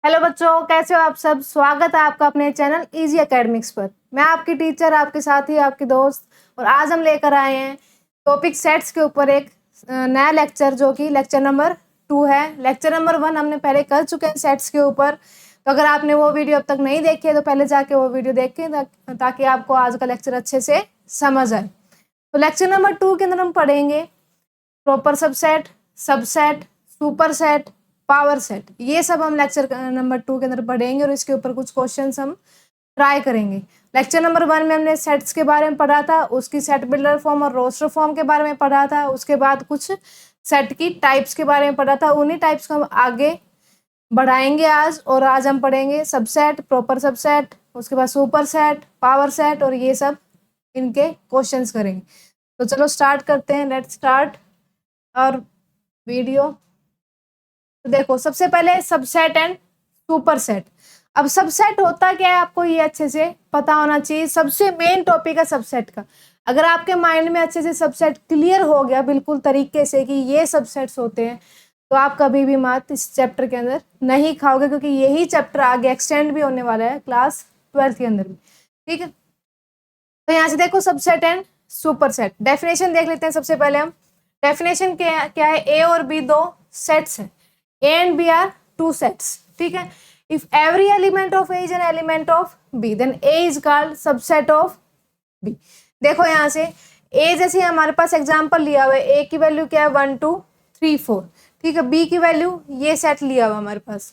Hello बच्चों, कैसे हो आप सब। स्वागत है आपका अपने चैनल इजी एकेडमिक्स पर। मैं आपकी टीचर, आपके साथी, आपकी दोस्त। और आज हम लेकर आए हैं टॉपिक सेट्स के ऊपर एक नया लेक्चर, जो कि लेक्चर नंबर 2 है। लेक्चर नंबर 1 हमने पहले कर चुके हैं सेट्स के ऊपर। तो अगर आपने वो वीडियो अब तक नहीं देखी है तो पहले जाके वो वीडियो देखें ताकि आपको आज का लेक्चर अच्छे से समझ आए। तो लेक्चर नंबर 2 के अंदर हम पढ़ेंगे proper subset, subset, super set, power set. ये सब हम लेक्चर नंबर 2 के अंदर पढ़ेंगे और इसके ऊपर कुछ क्वेश्चंस हम ट्राई करेंगे। लेक्चर नंबर 1 में हमने सेट्स के बारे में पढ़ा था, उसकी सेट बिल्डर फॉर्म और रोस्टर फॉर्म के बारे में पढ़ा था। उसके बाद कुछ सेट की टाइप्स के बारे में पढ़ा था। उन्हीं टाइप्स को हम आगे बढ़ाएंगे आज। और आज हम पढ़ेंगे सबसेट, प्रॉपर सबसेट, उसके बाद सुपर सेट, पावर सेट, और ये सब इनके क्वेश्चंस करेंगे। तो चलो स्टार्ट करते हैं। लेट्स स्टार्ट और वीडियो। तो देखो, सबसे पहले सबसेट एंड सुपर सेट। अब सबसेट होता क्या है आपको ये अच्छे से पता होना चाहिए। सबसे मेन टॉपिक है सबसेट का। अगर आपके माइंड में अच्छे से सबसेट क्लियर हो गया बिल्कुल तरीके से कि ये सबसेट्स होते हैं, तो आप कभी भी मैथ इस चैप्टर के अंदर नहीं खाओगे, क्योंकि यही चैप्टर आगे एक्सटेंड भी होने वाला है क्लास 12th के अंदर भी। ठीक है, तो यहाँ से देखो subset and super set. Definition देख लेते हैं सबसे पहले हम। डेफिनेशन क्या है, ए और बी दो सेट्स हैं। A and B are two sets. ठीक है, if every element of A is an element of B, then A is called subset of B. देखो यहाँ से ए जैसे हमारे पास एग्जांपल लिया हुआ है, ए की वैल्यू क्या है 1 2 3 4। ठीक है, बी की वैल्यू ये सेट लिया हुआ हमारे पास।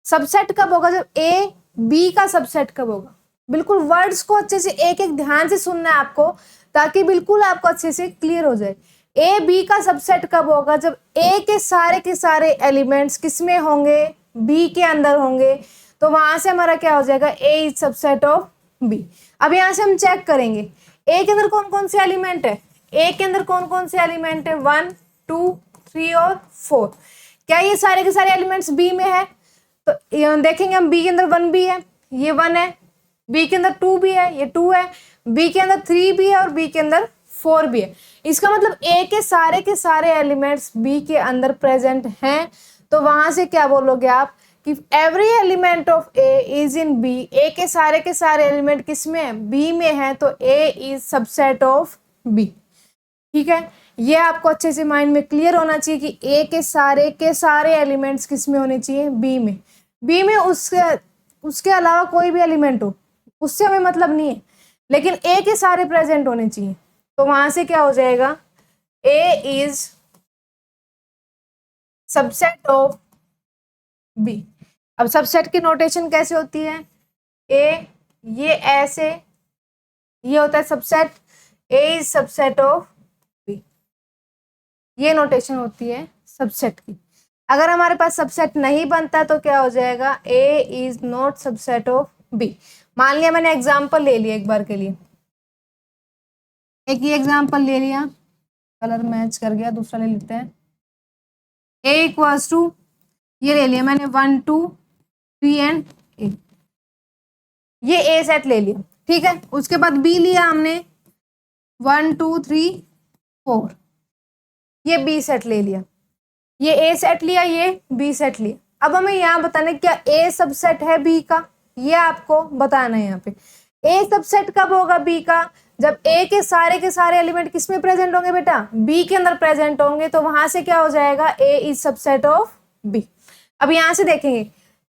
सबसेट कब होगा, जब ए बी का सबसेट कब होगा। बिल्कुल वर्ड्स को अच्छे से एक एक ध्यान से सुनना है आपको, ताकि बिल्कुल आपको अच्छे से क्लियर हो जाए। ए बी का सबसेट कब होगा, जब ए के सारे एलिमेंट्स किसमें होंगे, बी के अंदर होंगे। तो वहां से हमारा क्या हो जाएगा, A is subset of B. अब यहां से हम चेक करेंगे ए के अंदर कौन कौन से एलिमेंट है। ए के अंदर कौन कौन से एलिमेंट है, 1 2 3 और 4। क्या ये सारे के सारे एलिमेंट्स बी में है। तो देखेंगे हम, बी के अंदर 1 भी है, ये 1 है। बी के अंदर 2 भी है, ये 2 है। बी के अंदर 3 भी है और बी के अंदर 4 भी है। इसका मतलब ए के सारे एलिमेंट्स बी के अंदर प्रेजेंट हैं। तो वहां से क्या बोलोगे आप कि every element of A is in B. A के सारे एलिमेंट किस में है, बी में है। तो A is subset of B. ठीक है, ये आपको अच्छे से माइंड में क्लियर होना चाहिए कि ए के सारे एलिमेंट्स किस में होने चाहिए, बी में। बी में उसके अलावा कोई भी एलिमेंट हो उससे हमें मतलब नहीं है, लेकिन ए के सारे प्रेजेंट होने चाहिए। तो वहां से क्या हो जाएगा, A is subset of B. अब सबसेट की नोटेशन कैसे होती है, ए ये ऐसे, ये होता है subset. A is subset of B, ये नोटेशन होती है सबसेट की। अगर हमारे पास सबसेट नहीं बनता तो क्या हो जाएगा, A is not subset of B. मान लिया मैंने एग्जाम्पल ले लिया एक बार के लिए, एक ही एग्जाम्पल ले लिया, कलर मैच कर गया, दूसरा ले लेते हैं। ए इक्वल्स टू, ये ले लिया मैंने 1 2 3 एंड ए, ये ए सेट ले लिया। ठीक है, उसके बाद बी लिया हमने 1 2 3 4, ये बी सेट ले लिया। ये ए सेट लिया, ये बी सेट लिया। अब हमें यहाँ बताना है क्या ए सबसेट है बी का, ये आपको बताना है यहाँ पे। ए सबसेट कब होगा बी का, जब ए के सारे एलिमेंट किस में प्रेजेंट होंगे बेटा, बी के अंदर प्रेजेंट होंगे। तो वहां से क्या हो जाएगा, A is subset of B. अब यहां से देखेंगे,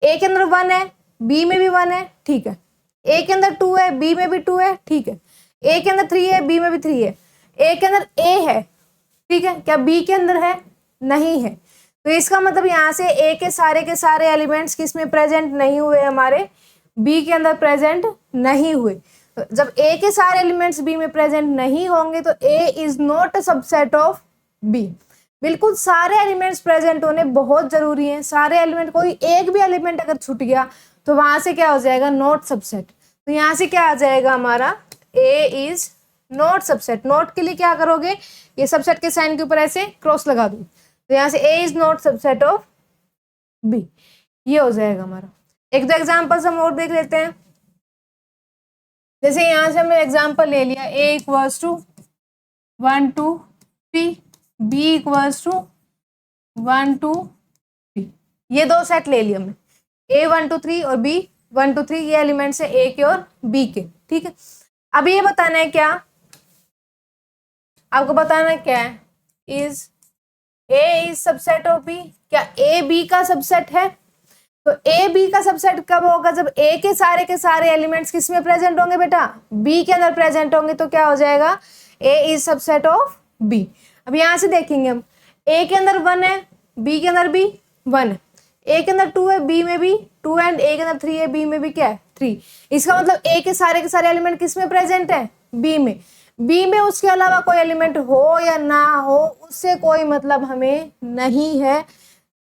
ए के अंदर 1 है, बी में भी 1 है, ठीक है। ए के अंदर 2 है, बी में भी 2 है, ठीक है। ए के अंदर 3 है, बी में भी 3 है। ए के अंदर ए है, ठीक है, क्या बी के अंदर है, नहीं है। तो इसका मतलब यहाँ से ए के सारे एलिमेंट्स किस में प्रेजेंट नहीं हुए, हमारे बी के अंदर प्रेजेंट नहीं हुए। तो जब ए के सारे एलिमेंट्स बी में प्रेजेंट नहीं होंगे तो A is not a subset of B. बिल्कुल सारे एलिमेंट्स प्रेजेंट होने बहुत जरूरी हैं। सारे एलिमेंट, कोई एक भी एलिमेंट अगर छूट गया तो वहां से क्या हो जाएगा, नॉट सबसेट। तो यहाँ से क्या आ जाएगा हमारा, ए इज नॉट सबसेट। नोट के लिए क्या करोगे, ये सबसेट के साइन के ऊपर ऐसे क्रॉस लगा दो। तो यहाँ से A is not subset of B, ये हो जाएगा हमारा। एक दो एग्जांपल्स हम और देख लेते हैं। जैसे यहाँ से हमने एग्जांपल ले लिया, A equals to 1 2 3, B equals to 1 2 3, ये दो सेट ले लिया हमने। A1 2 3 और B1 2 3 ये एलिमेंट्स है ए के और बी के। ठीक है, अब ये बताना है क्या, आपको बताना है क्या है, is A is subset of B, क्या ए बी का सबसेट है। तो ए बी का सबसेट कब होगा, जब ए के सारे एलिमेंट्स किस में प्रेजेंट होंगे बेटा, बी के अंदर प्रेजेंट होंगे। तो क्या हो जाएगा, A is subset of B. अब यहां से देखेंगे हम, ए के अंदर 1 है, बी के अंदर भी 1 है, ए के अंदर 2 है, बी में भी 2 है, ए के अंदर 3 है, बी में भी क्या है 3। इसका मतलब ए के सारे एलिमेंट किस में प्रेजेंट है, बी में। बी में उसके अलावा कोई एलिमेंट हो या ना हो उससे कोई मतलब हमें नहीं है,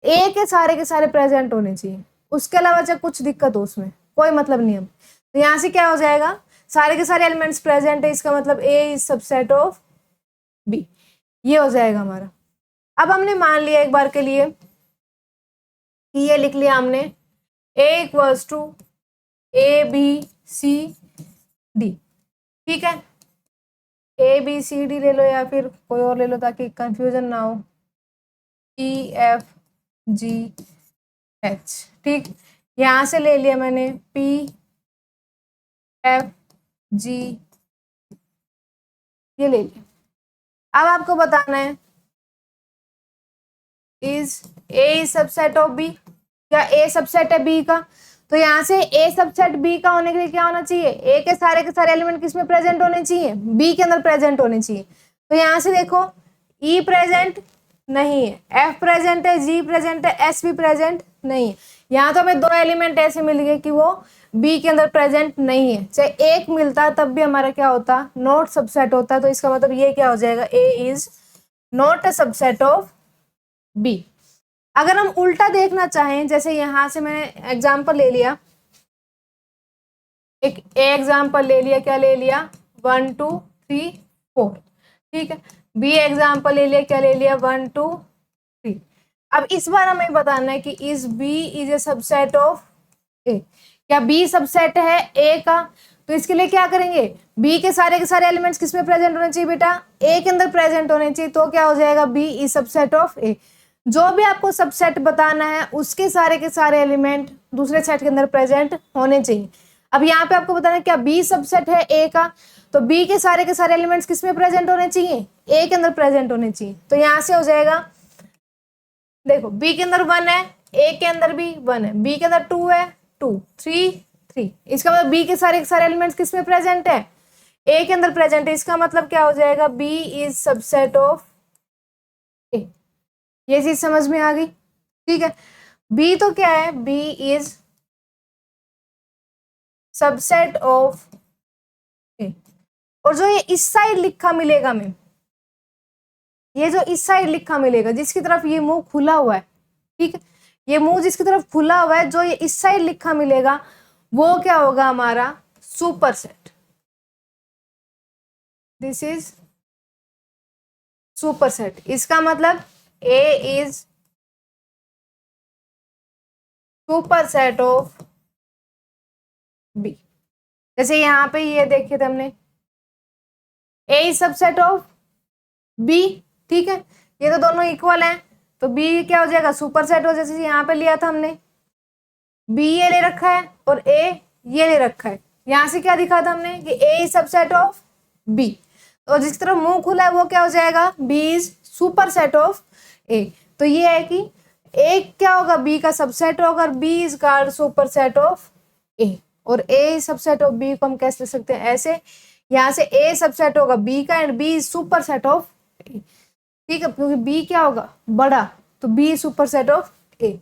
ए के सारे प्रेजेंट होने चाहिए, उसके अलावा चाहे कुछ दिक्कत हो उसमें कोई मतलब नहीं है। तो यहाँ से क्या हो जाएगा, सारे के सारे एलिमेंट्स प्रेजेंट है, इसका मतलब A is subset of B, ये हो जाएगा हमारा। अब हमने मान लिया एक बार के लिए कि ये लिख लिया हमने A equals to A B C D. ठीक है, ए बी सी डी ले लो या फिर कोई और ले लो ताकि कंफ्यूजन ना हो, ई एफ जी एच। ठीक, यहां से ले लिया मैंने पी एफ जी, ये ले लिया। अब आपको बताना है is A subset of B, क्या ए सबसेट है बी का। तो यहाँ से ए सबसेट बी का होने के लिए क्या होना चाहिए, ए के सारे एलिमेंट किस में प्रेजेंट होने चाहिए, बी के अंदर प्रेजेंट होने चाहिए। तो यहाँ से देखो ई प्रेजेंट नहीं है, एफ प्रेजेंट है, जी प्रेजेंट है, एस भी प्रेजेंट नहीं है। यहाँ तो हमें 2 एलिमेंट ऐसे मिल गए कि वो बी के अंदर प्रेजेंट नहीं है, चाहे एक मिलता तब भी हमारा क्या होता, नॉट सबसेट होता। तो इसका मतलब ये क्या हो जाएगा, A is not a subset of B. अगर हम उल्टा देखना चाहें, जैसे यहां से मैंने एग्जाम्पल ले लिया, एक एग्जाम्पल ले लिया, क्या ले लिया 1 2 3 4। ठीक है, बी एग्जाम्पल ले लिया, क्या ले लिया 1 2 3। अब इस बार हमें बताना है कि is B is A subset of A, क्या बी सबसेट है ए का। तो इसके लिए क्या करेंगे, बी के सारे एलिमेंट्स किस में प्रेजेंट होने चाहिए बेटा, ए के अंदर प्रेजेंट होने चाहिए। तो क्या हो जाएगा, बी इज सबसेट ऑफ ए। जो भी आपको सबसेट बताना है उसके सारे एलिमेंट दूसरे सेट के अंदर प्रेजेंट होने चाहिए। अब यहाँ पे आपको बताना है क्या बी सबसेट है ए का, तो बी के सारे एलिमेंट्स किस में प्रेजेंट होने चाहिए, ए के अंदर प्रेजेंट होने चाहिए। तो यहाँ से हो जाएगा, देखो बी के अंदर 1 है, ए के अंदर भी 1 है, बी के अंदर 2 है, 2 3 3। इसका मतलब बी के सारे एलिमेंट्स किस में प्रेजेंट है, ए के अंदर प्रेजेंट है। इसका मतलब क्या हो जाएगा, बी इज सबसेट ऑफ ए। ये चीज समझ में आ गई। ठीक है, बी तो क्या है, B is subset of A. और जो ये इस साइड लिखा मिलेगा मैं, ये जो इस साइड लिखा मिलेगा जिसकी तरफ ये मुंह खुला हुआ है, ठीक है, ये मुंह जिसकी तरफ खुला हुआ है, जो ये इस साइड लिखा मिलेगा वो क्या होगा हमारा superset. This is superset. इसका मतलब A is superset of B. जैसे यहां पे ये देखे थे हमने, A is subset of B. ठीक है, ये तो दोनों इक्वल हैं, तो बी क्या हो जाएगा, सुपर सेट हो। जैसे यहाँ पे लिया था हमने, बी ये ले रखा है और ए ये ले रखा है। यहां से क्या दिखा था हमने कि ए इज सबसेट ऑफ बी, तो जिस तरफ मुंह खुला है वो क्या हो जाएगा, B is superset of A. तो ये है कि ए क्या होगा, बी का सबसेट होगा, और B is called superset of A. और ए सबसेट ऑफ बी को हम कैसे लिख सकते हैं, ऐसे, यहाँ से ए सबसेट होगा बी का and B is superset of A. ठीक है, क्योंकि बी क्या होगा बड़ा, तो B superset of A.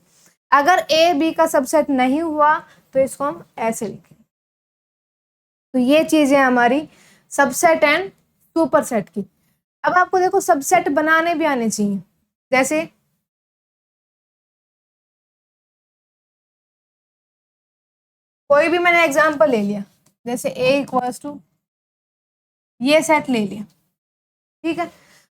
अगर ए बी का सबसेट नहीं हुआ तो इसको हम ऐसे लिखेंगे। तो ये चीजें हमारी सबसेट एंड सुपर सेट की। अब आपको देखो सबसेट बनाने भी आने चाहिए। जैसे कोई भी मैंने एग्जांपल ले लिया, जैसे ए इक्वल्स टू ये सेट ले लिया। ठीक है,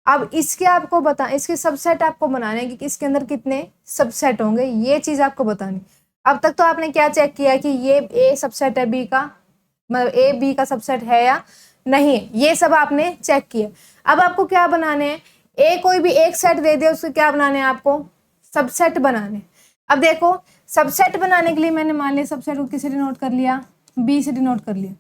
अब इसके आपको इसके सबसेट आपको बनाने कि इसके अंदर कितने सबसेट होंगे, ये चीज आपको बतानी। अब तक तो आपने क्या चेक किया कि ये ए सबसेट है बी का, मतलब ए बी का सबसेट है या नहीं है, ये सब आपने चेक किया। अब आपको क्या बनाने हैं, ए कोई भी एक सेट दे दे उसके क्या बनाने हैं आपको, सबसेट बनाने। अब देखो सबसेट बनाने के लिए मैंने मान लिया सबसेट को किसे डिनोट कर लिया, बी से डिनोट कर लिया।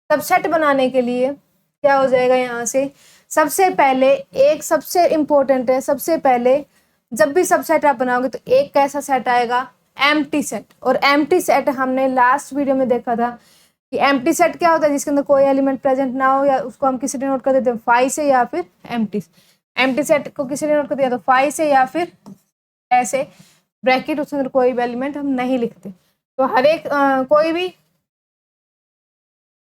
सबसेट बनाने के लिए क्या हो जाएगा, यहाँ से सबसे पहले एक सबसे इंपॉर्टेंट है, सबसे पहले जब भी सबसेट आप बनाओगे तो एक कैसा सेट आएगा, एम्प्टी सेट। और एम्प्टी सेट हमने लास्ट वीडियो में देखा था कि एम्प्टी सेट क्या होता है, जिसके अंदर कोई एलिमेंट प्रेजेंट ना हो, या उसको हम किसी डिनोट कर देते हैं फाई से या फिर एम्प्टी। एम्प्टी सेट को किसी डिनोट कर दिया तो फाई से या फिर ऐसे ब्रैकेट, उसके अंदर कोई भी एलिमेंट हम नहीं लिखते। तो हर एक कोई भी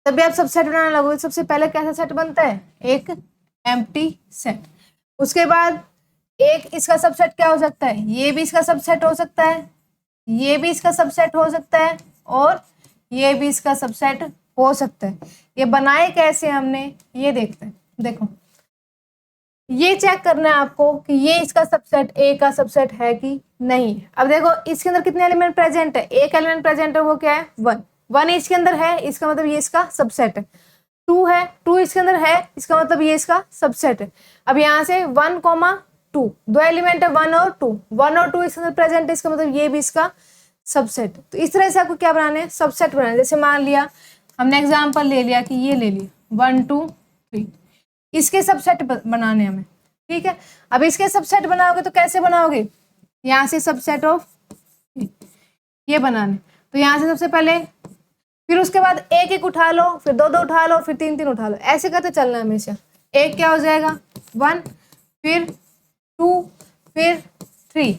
तभी आप सबसेट बनाने लगोगे, सबसे पहले कैसा सेट बनता है, एक एम्प्टी सेट। उसके बाद एक इसका सबसेट क्या हो सकता है, ये भी इसका सबसेट हो सकता है, ये भी इसका सबसेट हो सकता है, और ये भी इसका सबसेट हो सकता है। ये बनाए कैसे हमने, ये देखते हैं। देखो ये चेक करना है आपको कि ये इसका सबसेट ए का सबसेट है कि नहीं। अब देखो इसके अंदर कितने एलिमेंट प्रेजेंट है, एक एलिमेंट प्रेजेंट है, वो क्या है, 1। 1 इसके अंदर है, इसका मतलब ये इसका सबसेट है। 2 है, 2 इसके अंदर है, इसका मतलब ये इसका सबसेट है। अब यहाँ से 1,2 दो एलिमेंट है, 1 और 2, 1 और 2 इसके अंदर प्रेजेंट है, इसका मतलब ये भी इसका सबसेट। तो इस तरह से आपको क्या बनाने हैं, सबसेट बनाने। जैसे मान लिया हमने एग्जाम्पल ले लिया कि ये ले लिया 1 2 3, इसके सबसेट बनाने हमें, ठीक है। अब इसके सबसेट बनाओगे तो कैसे बनाओगे, यहाँ से सबसेट ऑफ ये बनाने, तो यहाँ से सबसे पहले, फिर उसके बाद एक एक उठा लो, फिर दो दो उठा लो, फिर तीन तीन उठा लो, ऐसे करते चलना है हमेशा। एक क्या हो जाएगा 1, फिर 2, फिर 3,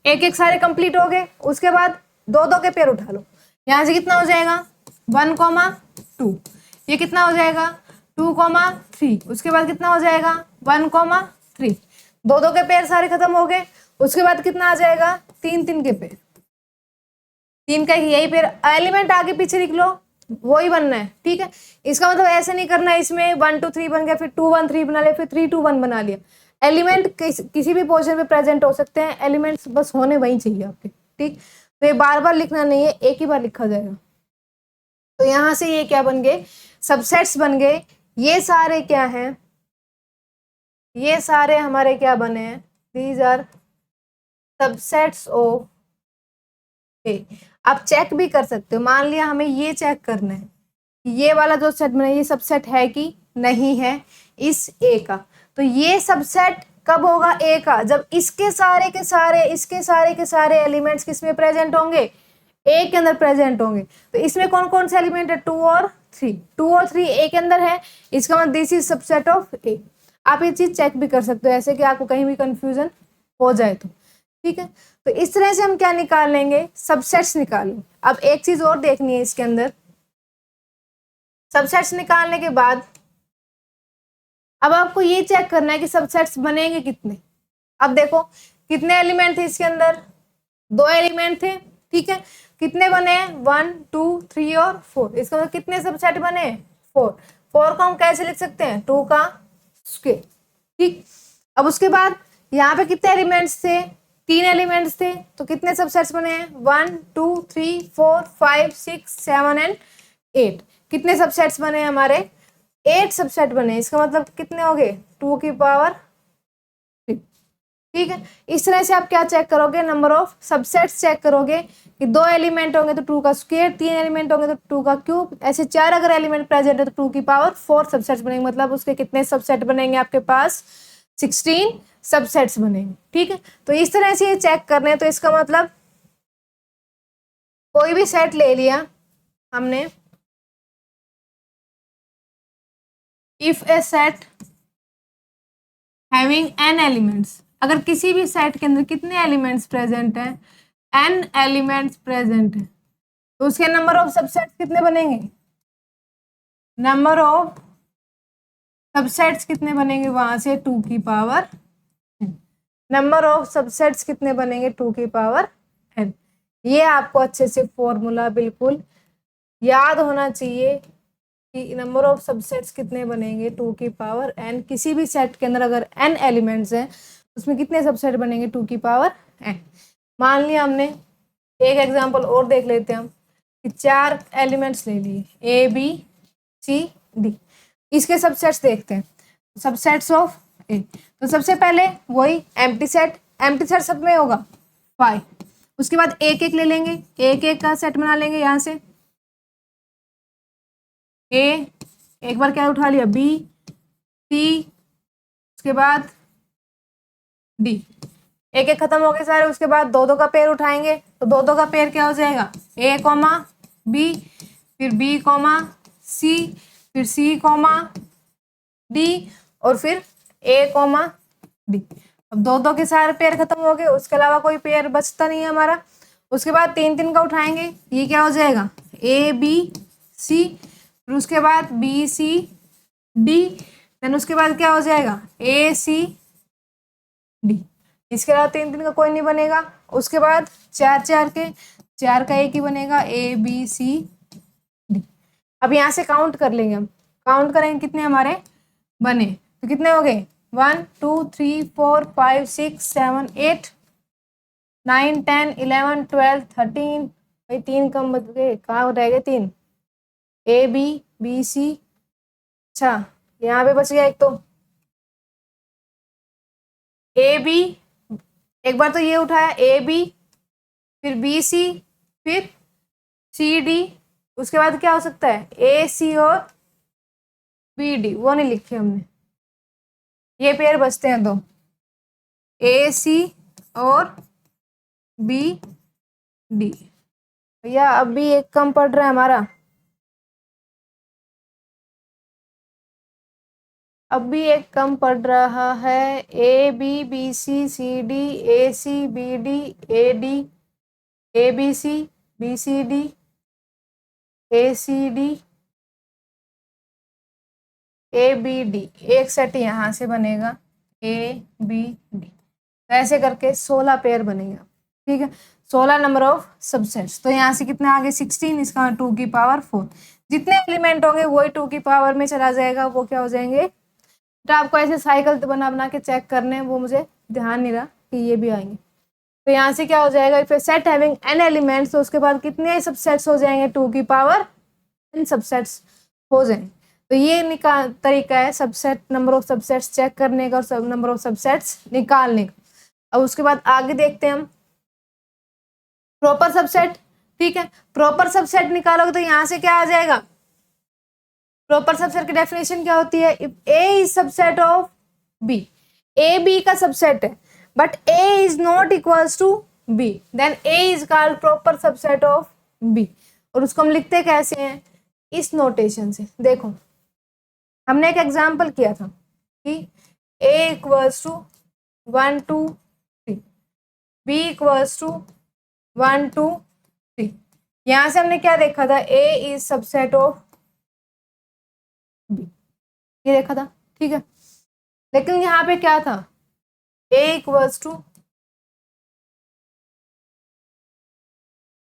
एक एक सारे कंप्लीट हो गए। उसके बाद दो दो के पेयर उठा लो, यहाँ से कितना हो जाएगा 1,2, ये कितना हो जाएगा 2,3, उसके बाद कितना हो जाएगा 1,3, दो दो के पेयर सारे खत्म हो गए। उसके बाद कितना आ जाएगा 3 3 के पेयर, 3 का यही पेयर, एलिमेंट आगे पीछे लिख लो, वही बनना है, ठीक है। इसका मतलब ऐसे नहीं करना है इसमें 1 2 3 बन गया, फिर 2 1 3 बना लिया, फिर 3 2 1 बना लिया। एलिमेंट किसी भी पोजीशन पे प्रेजेंट हो सकते हैं, एलिमेंट्स बस होने वही चाहिए आपके, ठीक। तो ये बार बार लिखना नहीं है, एक ही बार लिखा जाएगा। तो यहाँ से ये क्या बन गए, सबसेट्स बन गए। ये सारे क्या हैं, ये सारे हमारे क्या बने हैं, दीज आर सबसेट्स ऑफ ए। आप चेक भी कर सकते हो, मान लिया हमें ये चेक करना है ये वाला जो सेट बना ये सबसेट है कि नहीं है इस ए का। तो ये सबसेट कब होगा ए का, जब इसके सारे के सारे एलिमेंट्स किस में प्रेजेंट होंगे, ए के अंदर प्रेजेंट होंगे। तो इसमें कौन कौन से एलिमेंट है, 2 और 3, 2 और 3 ए के अंदर है, इसका मतलब दिस इज सबसेट ऑफ ए। आप ये चीज चेक भी कर सकते हो ऐसे कि आपको कहीं भी कंफ्यूजन हो जाए तो, ठीक है। तो इस तरह से हम क्या निकाल लेंगे, सबसेट्स निकालेंगे। अब एक चीज और देखनी है इसके अंदर, सबसेट्स निकालने के बाद अब आपको ये चेक करना है कि सबसेट्स बनेंगे कितने। अब देखो कितने एलिमेंट थे इसके अंदर, 2 एलिमेंट थे, ठीक है। कितने बने, 1 2 3 और 4, इसका मतलब कितने सबसेट बने, 4। 4 को हम कैसे लिख सकते हैं, 2 का स्क्वायर, ठीक। अब उसके बाद यहाँ पे कितने एलिमेंट्स थे, 3 एलिमेंट्स थे, तो कितने सबसेट्स बने हैं, 1 2 3 4 5 6 7 एंड 8। कितने सबसेट्स बने हमारे, 8 सबसेट बने। इसका मतलब कितने हो गए, 2 की पावर 3, ठीक है। इस तरह से आप क्या चेक करोगे, नंबर ऑफ सबसेट्स चेक करोगे कि 2 एलिमेंट होंगे तो 2 का स्क्वायर, 3 एलिमेंट होंगे तो 2 का क्यूब, ऐसे 4 अगर एलिमेंट प्रेजेंट है तो 2 की पावर 4 सबसेट्स बनेंगे। मतलब उसके कितने सबसेट बनेंगे आपके पास, 16 सबसेट्स बनेंगे, ठीक है। तो इस तरह से ये चेक करने हैं। तो इसका मतलब कोई भी सेट ले लिया हमने, if A set having n elements, अगर किसी भी सेट के अंदर कितने एलिमेंट्स प्रेजेंट हैं, n एलिमेंट्स प्रेजेंट है, तो उसके नंबर ऑफ सबसेट्स कितने बनेंगे, नंबर ऑफ सबसेट्स कितने बनेंगे, वहां से 2 की power n, number of subsets कितने बनेंगे, 2 की पावर n। ये आपको अच्छे से फॉर्मूला बिल्कुल याद होना चाहिए कि नंबर ऑफ सबसेट्स कितने बनेंगे, 2 की पावर n। किसी भी सेट के अंदर अगर n एलिमेंट्स हैं उसमें कितने सबसेट बनेंगे, 2 की पावर n। मान लिया हमने एक एग्जांपल और देख लेते हैं हम कि 4 एलिमेंट्स ले लिए ए बी सी डी, इसके सबसेट्स देखते हैं, सबसेट्स ऑफ ए। तो सबसे पहले वही एम्प्टी सेट, एम्प्टी सेट सब में होगा 5, उसके बाद एक एक ले लेंगे, एक एक का सेट बना लेंगे। यहाँ से ए, एक बार क्या उठा लिया, बी, सी, उसके बाद डी, एक एक खत्म हो गए सारे। उसके बाद दो दो का पेयर उठाएंगे, तो दो दो का पेयर क्या हो जाएगा, ए कॉमा बी, फिर बी कॉमा सी, फिर सी कॉमा डी, और फिर ए कॉमा डी। अब दो दो के सारे पेयर खत्म हो गए, उसके अलावा कोई पेयर बचता नहीं है हमारा। उसके बाद तीन तीन का उठाएंगे, ये क्या हो जाएगा, ए बी सी, फिर उसके बाद बी सी डी, देन उसके बाद क्या हो जाएगा, ए सी डी। इसके अलावा तीन तीन का कोई नहीं बनेगा। उसके बाद चार चार के, चार का एक ही बनेगा, ए बी सी डी। अब यहाँ से काउंट कर लेंगे, हम काउंट करेंगे कितने हमारे बने, तो कितने हो गए, 1 2 3 4 5 6 7 8 9 10 11 12 13। भाई तीन कम बच गए, कहाँ रह गए तीन, ए बी बी सी, अच्छा यहाँ पे बच गया एक, तो ए बी, एक बार तो ये उठाया ए बी, फिर बी सी, फिर सी डी, उसके बाद क्या हो सकता है, ए सी और बी डी, वो नहीं लिखे हमने, ये पेयर बचते हैं दो, ए सी और बी डी। भैया अब भी एक कम पड़ रहा है हमारा, अब भी एक कम पड़ रहा है, A B B C D, A C B D, A D, A B C D, A C D, A B D, एक सेट यहाँ से बनेगा, ए बी डी। ऐसे करके 16 पेयर बनेगा, ठीक है, 16 नंबर ऑफ सबसेट्स। तो यहाँ से कितने आ गए, 16, इसका 2 की पावर 4। जितने एलिमेंट होंगे वही 2 की पावर में चला जाएगा, वो क्या हो जाएंगे। तो आपको ऐसे साइकिल तो बना बना के चेक करने हैं, वो मुझे ध्यान नहीं रहा कि ये भी आएंगे। तो यहाँ से क्या हो जाएगा, if A set having n elements, तो उसके बाद कितने सबसेट्स हो जाएंगे, 2 की पावर n सबसेट्स हो जाएंगे। तो ये तरीका है subset, number of subsets check करने का और सब नंबर ऑफ सबसेट्स निकालने का। अब उसके बाद आगे देखते हैं हम प्रॉपर सबसेट, ठीक है। प्रॉपर सबसेट निकालोगे तो यहाँ से क्या आ जाएगा, प्रॉपर सबसेट की डेफिनेशन क्या होती है, if A is subset of B, A B का सबसेट है but A is not equals to B, then A is called proper subset of B. और उसको हम लिखते कैसे हैं, इस नोटेशन से। देखो हमने एक एग्जाम्पल किया था कि A equals to 1 2 3, B equals to 1 2 3। यहां से हमने क्या देखा था, A is subset of B, ये देखा था, ठीक है। लेकिन यहाँ पे क्या था, ए इक्वल्स टू,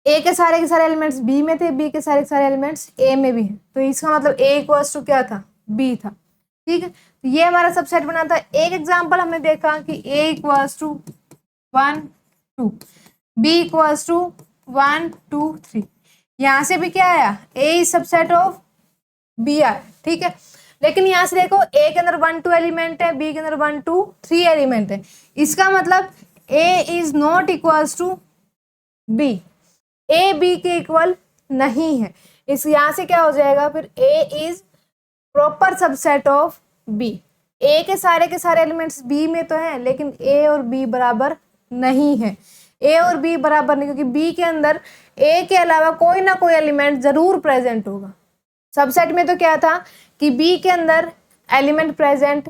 ए के सारे एलिमेंट्स बी में थे, बी के सारे एलिमेंट्स ए में भी हैं, तो इसका मतलब ए इक्वल्स टू क्या था, बी था, ठीक है। तो ये हमारा सबसेट बना था। एक एग्जांपल हमने देखा कि A equals to 1 2, B equals to 1 2 3। यहाँ से भी क्या आया, A is subset of B आया, ठीक है। लेकिन यहाँ से देखो ए के अंदर 1 2 एलिमेंट है, बी के अंदर 1 2 3 एलिमेंट है, इसका मतलब A is not equals to B, A B के इक्वल नहीं है। इस यहाँ से क्या हो जाएगा फिर, A is proper subset of B. A के सारे एलिमेंट्स बी में तो हैं, लेकिन ए और बी बराबर नहीं है, ए और बी बराबर नहीं, क्योंकि बी के अंदर ए के अलावा कोई ना कोई एलिमेंट जरूर प्रेजेंट होगा। सबसेट में तो क्या था कि बी के अंदर एलिमेंट प्रेजेंट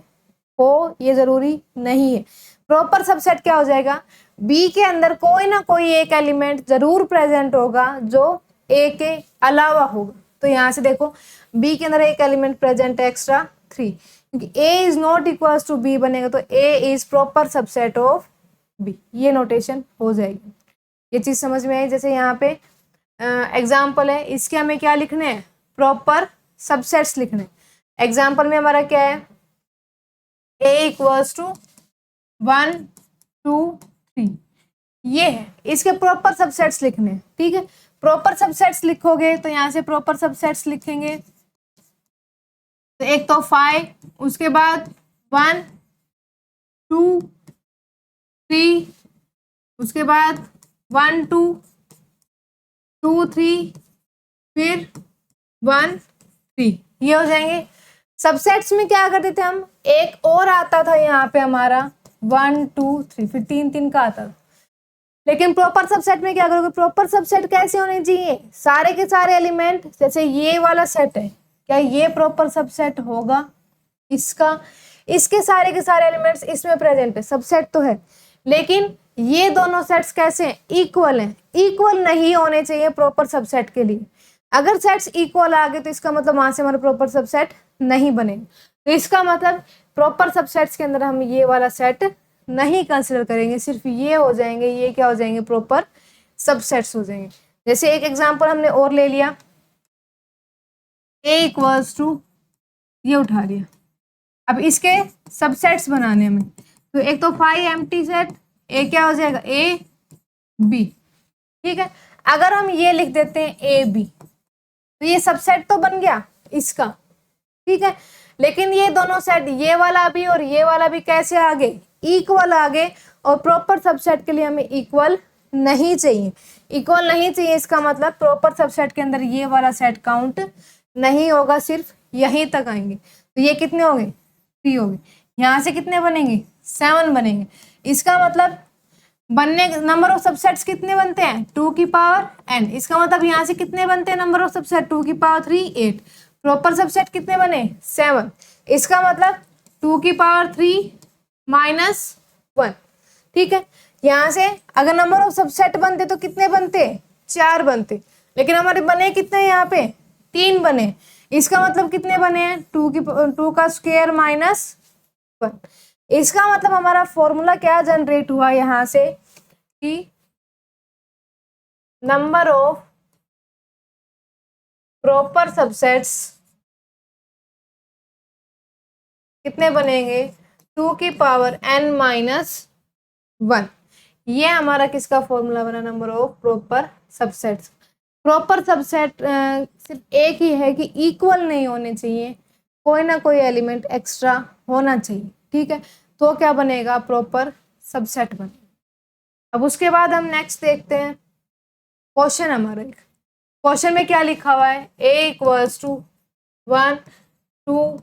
हो, ये जरूरी नहीं है। प्रॉपर सबसेट क्या हो जाएगा, बी के अंदर कोई ना कोई एक एलिमेंट जरूर प्रेजेंट होगा जो ए के अलावा होगा। तो यहाँ से देखो बी के अंदर एक एलिमेंट प्रेजेंट है एक्स्ट्रा 3, क्योंकि A is not equals to B बनेगा, तो A is proper subset of B, ये नोटेशन हो जाएगी। ये चीज समझ में आई। जैसे यहाँ पे एग्जाम्पल है, इसके हमें क्या लिखने हैं, प्रॉपर सबसेट्स लिखने। एग्जाम्पल में हमारा क्या है, ए इक्वल्स टू 1 2 3, ये है, इसके प्रॉपर सबसेट्स लिखने हैं, ठीक है। प्रॉपर सबसेट्स लिखोगे तो यहाँ से प्रॉपर सबसेट्स लिखेंगे, तो एक तो 5, उसके बाद 1 2 3, उसके बाद 1 2 2 3 फिर 1 3, ये हो जाएंगे। सबसेट्स में क्या करते थे हम, एक और आता था यहाँ पे हमारा 1 2 3, फिर 3 3 का आता था। लेकिन प्रॉपर सबसेट में क्या करोगे, प्रॉपर सबसेट कैसे होने चाहिए, सारे के सारे एलिमेंट, जैसे ये वाला सेट है, क्या ये प्रॉपर सबसेट होगा इसका, इसके सारे के सारे एलिमेंट्स इसमें प्रेजेंट है, सबसेट तो है, लेकिन ये दोनों सेट्स कैसे हैं, इक्वल हैं, इक्वल नहीं होने चाहिए प्रॉपर सबसेट के लिए। अगर सेट्स इक्वल आ गए तो इसका मतलब वहां से हमारा प्रॉपर सबसेट नहीं बनेगा। तो इसका मतलब प्रॉपर सबसेट्स के अंदर हम ये वाला सेट नहीं कंसिडर करेंगे, सिर्फ ये हो जाएंगे, ये क्या हो जाएंगे, प्रॉपर सबसेट्स हो जाएंगे। जैसे एक एग्जांपल हमने और ले लिया, a इक्वल्स टू, ये उठा लिया। अब इसके सबसेट्स बनाने में, तो एक तो 5 एम्प्टी सेट, ए क्या हो जाएगा, ए बी, ठीक है। अगर हम ये लिख देते हैं ए बी, तो ये सबसेट तो बन गया इसका, ठीक है। लेकिन ये दोनों सेट, ये वाला भी और ये वाला भी कैसे आ गए, इक्वल आ गए, और प्रॉपर सबसेट के लिए हमें इक्वल नहीं चाहिए। इक्वल नहीं चाहिए इसका मतलब प्रॉपर सबसेट के अंदर ये वाला सेट काउंट नहीं होगा, सिर्फ यहीं तक आएंगे। तो ये कितने हो गए, 3 हो गए। यहाँ से कितने बनेंगे, 7 बनेंगे। इसका मतलब बनने नंबर ऑफ सबसेट्स कितने बनते हैं, 2 की पावर n। इसका मतलब यहाँ से कितने बनते हैं नंबर ऑफ सबसेट, 2 की पावर 3 8। प्रॉपर सबसेट कितने बने, 7। इसका मतलब 2 की पावर 3 -1, ठीक है। यहाँ से अगर नंबर ऑफ सबसेट बनते तो कितने बनते, 4 बनते, लेकिन हमारे बने कितने, यहाँ पे 3 बने। इसका मतलब कितने बने हैं, 2 का स्क्वायर -1। इसका मतलब हमारा फॉर्मूला क्या जनरेट हुआ यहाँ से कि नंबर ऑफ प्रॉपर सबसेट्स कितने बनेंगे, 2 की पावर n-1। ये हमारा किसका फॉर्मूला बना, number of proper subsets. Proper subset सिर्फ एक ही है कि इक्वल नहीं होने चाहिए, कोई ना कोई एलिमेंट एक्स्ट्रा होना चाहिए, ठीक है, तो क्या बनेगा, प्रॉपर सबसेट बनेगा। अब उसके बाद हम नेक्स्ट देखते हैं क्वेश्चन हमारा। एक क्वेश्चन में क्या लिखा हुआ है, a इक्वल्स टू 1 2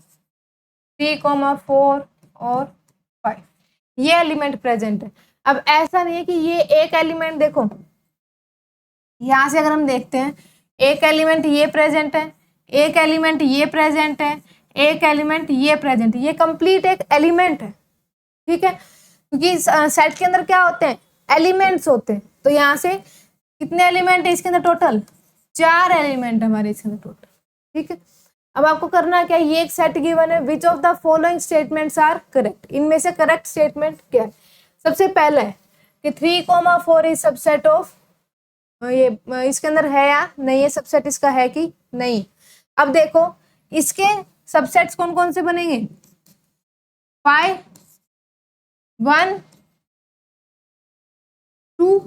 3, 4 और 5, ये एलिमेंट प्रेजेंट है। अब ऐसा नहीं है कि ये एक एलिमेंट, देखो यहां से अगर हम देखते हैं, एक एलिमेंट ये प्रेजेंट है, एक एलिमेंट ये प्रेजेंट है, एक एलिमेंट ये प्रेजेंट है, ये कंप्लीट एक एलिमेंट है, ठीक है। क्योंकि सेट के अंदर क्या होते हैं, एलिमेंट्स होते हैं। तो यहाँ से कितने एलिमेंट है इसके अंदर, टोटल 4 एलिमेंट हमारे इसके अंदर टोटल, ठीक है। अब आपको करना क्या है, ये एक सेट गिवन है, which of the following statements are correct, इनमें से करेक्ट स्टेटमेंट क्या है। सबसे पहला है कि 3, 4 इज सबसेट ऑफ, ये इसके अंदर है या नहीं, ये सबसेट इसका है कि नहीं। अब देखो इसके सबसेट्स कौन कौन से बनेंगे, 5 1 2।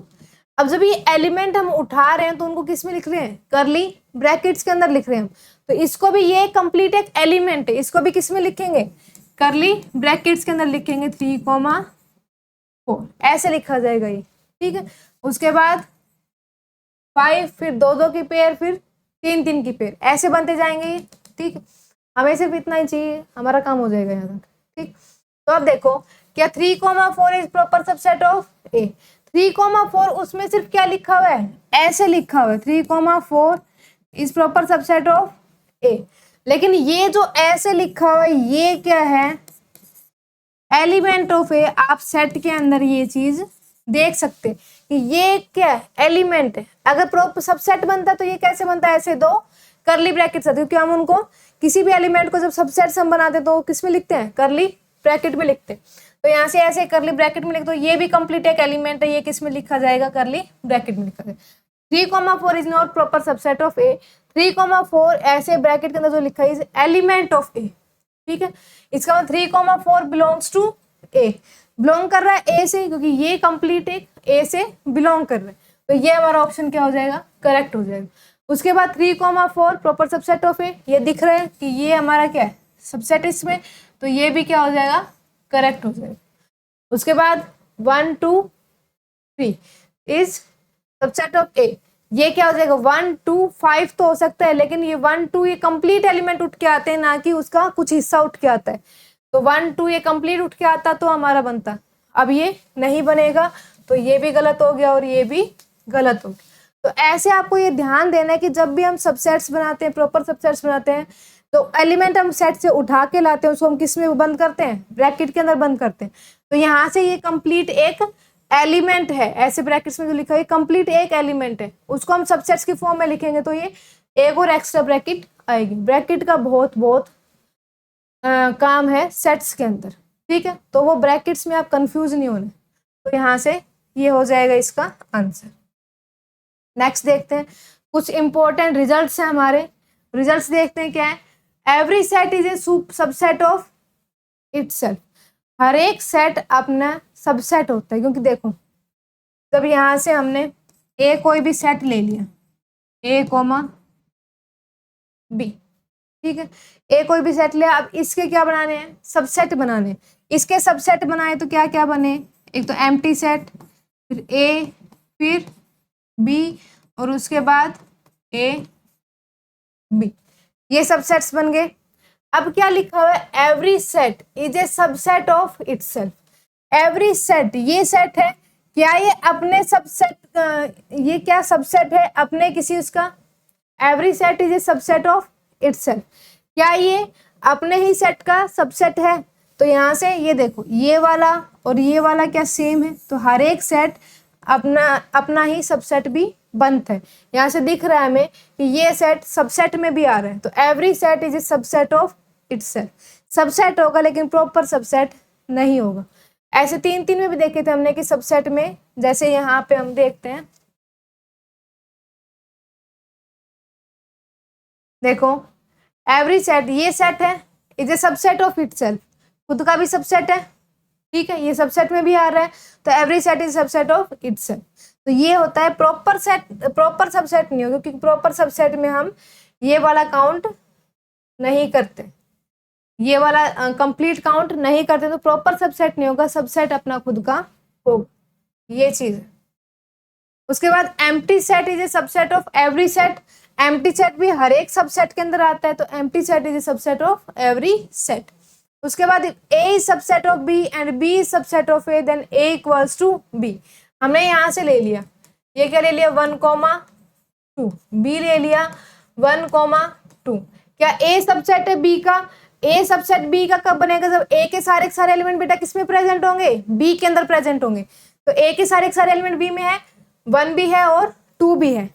अब जब ये एलिमेंट हम उठा रहे हैं तो उनको किस में लिख रहे हैं, करली ब्रैकेट्स के अंदर लिख रहे हैं हम। तो इसको भी, ये कंप्लीट एक एलिमेंट है, इसको भी किस में लिखेंगे, करली ब्रैकेट्स के अंदर लिखेंगे 3, 4, ऐसे लिखा जाएगा ये, ठीक है। उसके बाद 5, फिर 2 की पेयर, फिर 3 की पेयर, ऐसे बनते जाएंगे ये, ठीक है। हमें सिर्फ इतना ही चाहिए, हमारा काम हो जाएगा यहाँ तक, ठीक। तो अब देखो क्या 3, 4 is proper subset of A. 3, 4 उसमें सिर्फ क्या लिखा हुआ है, ऐसे लिखा हुआ है 3, 4 इज प्रॉपर सबसेट ऑफ ए। लेकिन ये जो ऐसे लिखा हुआ है ये क्या है, एलिमेंट ऑफ ए। आप सेट के अंदर ये चीज देख सकते हैं कि ये क्या है, एलिमेंट है। अगर प्रॉपर सबसेट बनता तो ये कैसे बनता है, ऐसे 2 करली ब्रैकेट आते, क्योंकि हम उनको किसी भी एलिमेंट को जब सबसेट हम बनाते तो किस में लिखते हैं, करली ब्रैकेट में लिखते हैं। तो यहाँ से ऐसे करली ब्रैकेट में लिख दो, ये भी कंप्लीट एक एलिमेंट है, ये किस में लिखा जाएगा, करली ब्रैकेट में लिखा जाएगा। 3, 4 is not proper subset of A. 3, 4 ऐसे ब्रैकेट के अंदर जो लिखा है इज एलिमेंट ऑफ ए, ठीक है। इसका मतलब 3, 4 बिलोंग्स टू ए, बिलोंग कर रहा है ए से, क्योंकि ये कंप्लीट एक ए से बिलोंग कर रहा है। तो ये हमारा ऑप्शन क्या हो जाएगा, करेक्ट हो जाएगा। उसके बाद 3, 4 प्रॉपर सबसेट ऑफ ए, ये दिख रहा है कि ये हमारा क्या है, सबसेट इसमें, तो ये भी क्या हो जाएगा, करेक्ट हो जाएगा। उसके बाद 1, 2, 3 इज सबसेट ऑफ ए, ये क्या हो जाएगा 1 2 5 तो हो सकता है, लेकिन ये 1 2 ये कंप्लीट एलिमेंट उठ के आते हैं, ना कि उसका कुछ हिस्सा उठ के आता है। तो 1 2 ये कंप्लीट उठ के आता तो हमारा बनता, अब ये नहीं बनेगा, तो ये भी गलत हो गया और ये भी गलत हो गया। तो ऐसे आपको ये ध्यान देना है कि जब भी हम सबसेट्स बनाते हैं, प्रॉपर सबसेट्स बनाते हैं, तो एलिमेंट हम सेट से उठा के लाते हैं, उसको हम किस में बंद करते हैं, ब्रैकेट के अंदर बंद करते हैं। तो यहाँ से ये कंप्लीट एक एलिमेंट है, ऐसे ब्रैकेट्स में जो लिखा है कंप्लीट एक एलिमेंट है, उसको हम सबसेट्स की फॉर्म में लिखेंगे तो ये एक और एक्स्ट्रा ब्रैकेट आएगी। ब्रैकेट का बहुत काम है सेट्स के अंदर, ठीक है। तो वो ब्रैकेट्स में आप कंफ्यूज नहीं होने, तो यहाँ से ये हो जाएगा इसका आंसर। नेक्स्ट देखते हैं कुछ इंपॉर्टेंट रिजल्ट्स हैं हमारे। रिजल्ट्स देखते हैं क्या है। Every set is A subset of itself, हर एक सेट अपना सबसेट होता है, क्योंकि देखो जब यहाँ से हमने ए कोई भी सेट ले लिया, ए कोमा बी, ठीक है, ए कोई भी सेट लिया, अब इसके क्या बनाने हैं, सबसेट बनाने हैं। इसके सबसेट बनाए तो क्या क्या बने, एक तो एम्प्टी सेट, फिर ए, फिर बी, और उसके बाद ए बी, ये सबसेट्स बन गए। अब क्या लिखा हुआ है, every set is A subset of itself. Every set, ये सेट है क्या, ये अपने सबसेट, ये क्या सबसेट है अपने किसी उसका, every set is A subset of itself, क्या ये अपने ही सेट का सबसेट है। तो यहाँ से ये देखो, ये वाला और ये वाला क्या सेम है, तो हर एक सेट अपना ही सबसेट भी बनता है। यहाँ से दिख रहा है हमें कि ये सेट सबसेट में भी आ रहा है, तो every set is A subset of itself. Subset होगा लेकिन प्रॉपर सबसेट नहीं होगा। ऐसे 3 में भी देखे थे हमने कि सबसेट में, जैसे यहाँ पे हम देखते हैं, देखो एवरी सेट, ये सेट है is A subset of itself, खुद का भी सबसेट है, ठीक है, ये सबसेट में भी आ रहा है, तो every set is subset of itself. तो ये होता है प्रॉपर सेट, प्रॉपर सबसेट नहीं होगा, क्योंकि प्रॉपर सबसेट में हम ये वाला काउंट नहीं करते, ये वाला कंप्लीट काउंट नहीं करते, तो प्रॉपर सबसेट नहीं होगा, सबसेट अपना खुद का होगा, ये चीज है। उसके बाद empty set is A subset of every set, empty set भी हर एक सबसेट के अंदर आता है, तो empty set is A subset of every set. उसके बाद A is subset of B and B is subset of A, then A equals to B. हमने यहाँ से ले लिया, ये क्या ले लिया 1,2, बी ले लिया 1,2। क्या ए सबसेट है बी का, ए सबसेट बी का कब बनेगा, जब ए के सारे एलिमेंट बेटा किसमें प्रेजेंट होंगे, बी के अंदर प्रेजेंट होंगे। तो ए के सारे एलिमेंट बी में है, 1 भी है और 2 भी है,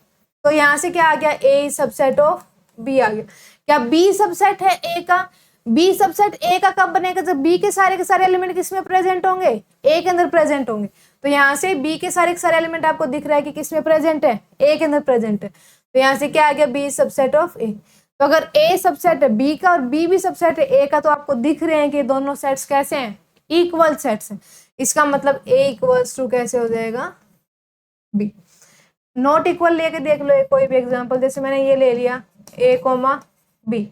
तो यहाँ से क्या आ गया, ए सबसेट ऑफ बी आ गया। क्या बी सबसेट है ए का, बी सबसेट ए का कब बनेगा, जब बी के सारे एलिमेंट किसमें प्रेजेंट होंगे, ए के अंदर प्रेजेंट होंगे। तो यहाँ से बी के सारे एलिमेंट आपको दिख रहा है कि किसमें प्रेजेंट है, ए के अंदर प्रेजेंट है, तो यहाँ से क्या आ गया, बी सबसेट ऑफ ए। तो अगर ए सबसेट है बी का और बी भी सबसेट है ए का, तो आपको दिख रहे हैं कि दोनों सेट्स कैसे हैं, इक्वल सेट्स हैं। इसका मतलब ए इक्वल्स टू कैसे हो जाएगा, बी। नॉट इक्वल लेके देख लो कोई भी एग्जांपल, जैसे मैंने ये ले लिया ए कोमा बी,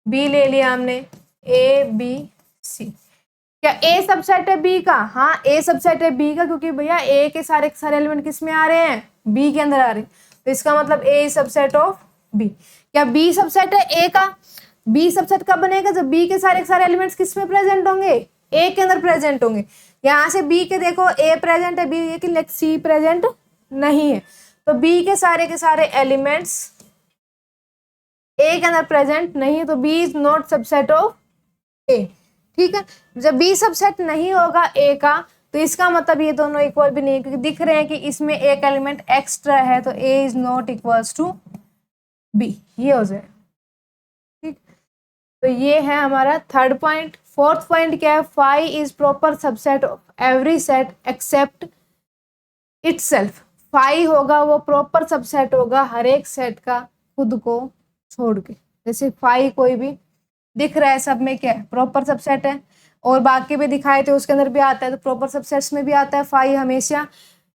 बी ले लिया हमने ए बी सी। क्या ए सबसेट है बी का, हाँ ए सबसेट है बी का, क्योंकि भैया ए के सारे एलिमेंट किस में आ रहे हैं, बी के अंदर आ रहे हैं, तो इसका मतलब ए सबसेट ऑफ बी। क्या बी सबसेट है ए का, बी सबसेट कब बनेगा, जब बी के सारे एलिमेंट्स किस में प्रेजेंट होंगे, ए के अंदर प्रेजेंट होंगे। यहाँ से बी के देखो ए प्रेजेंट है, बी ये कि लेट सी प्रेजेंट नहीं है, तो बी के सारे एलिमेंट्स ए के अंदर प्रेजेंट नहीं है, तो B is not subset of A, ठीक है। जब बी सबसेट नहीं होगा ए का, तो इसका मतलब ये दोनों इक्वल भी नहीं है, क्योंकि दिख रहे हैं कि इसमें एक एलिमेंट एक्स्ट्रा है, तो A is not equals to B, ये हो जाए, ठीक। तो ये है हमारा थर्ड पॉइंट। फोर्थ पॉइंट क्या है, phi is proper subset of every set except itself. Phi होगा वो प्रॉपर सबसेट होगा हर एक सेट का खुद को छोड़ के, जैसे फाई कोई भी दिख रहा है सब में क्या है, प्रॉपर सबसेट है, और बाकी भी दिखाए थे उसके अंदर भी आता है, तो प्रॉपर सबसेट्स में भी आता है फाई हमेशा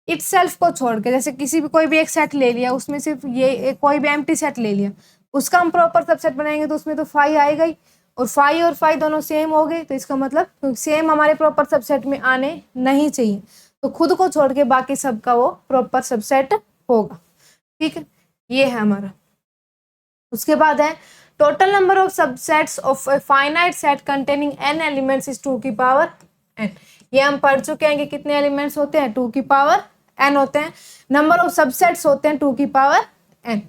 इटसेल्फ को छोड़ के। जैसे किसी भी कोई भी एक सेट ले लिया, उसमें सिर्फ ये कोई भी एम्प्टी सेट ले लिया, उसका हम प्रॉपर सबसेट बनाएंगे तो उसमें तो फाई आएगा ही, और फाई और फाई दोनों सेम हो गए, तो इसका मतलब सेम हमारे प्रॉपर सबसेट में आने नहीं चाहिए, तो खुद को छोड़ के बाकी सबका वो प्रॉपर सबसेट होगा। ठीक है, ये है हमारा। उसके बाद है total number of subsets of a finite set containing n elements is 2 की पावर n। ये हम पढ़ चुके हैं कि कितने एलिमेंट्स होते हैं, 2 की पावर n होते हैं। नंबर ऑफ सबसेट्स होते हैं 2 की पावर n।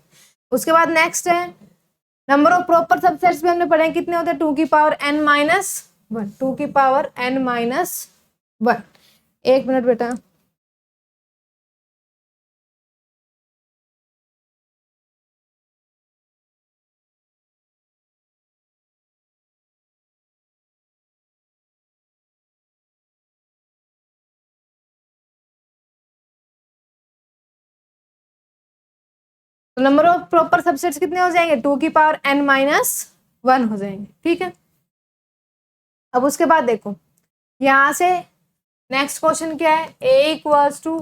उसके बाद नेक्स्ट है नंबर ऑफ प्रॉपर सबसेट्स भी हमने पढ़े हैं, कितने होते हैं, 2 की पावर n माइनस 1, 2 की पावर n माइनस 1। एक मिनट बेटा। तो नंबर ऑफ प्रॉपर सबसेट्स कितने हो जाएंगे, 2 की पावर n माइनस 1 हो जाएंगे। ठीक है, अब उसके बाद देखो यहां से नेक्स्ट क्वेश्चन क्या है, a equals to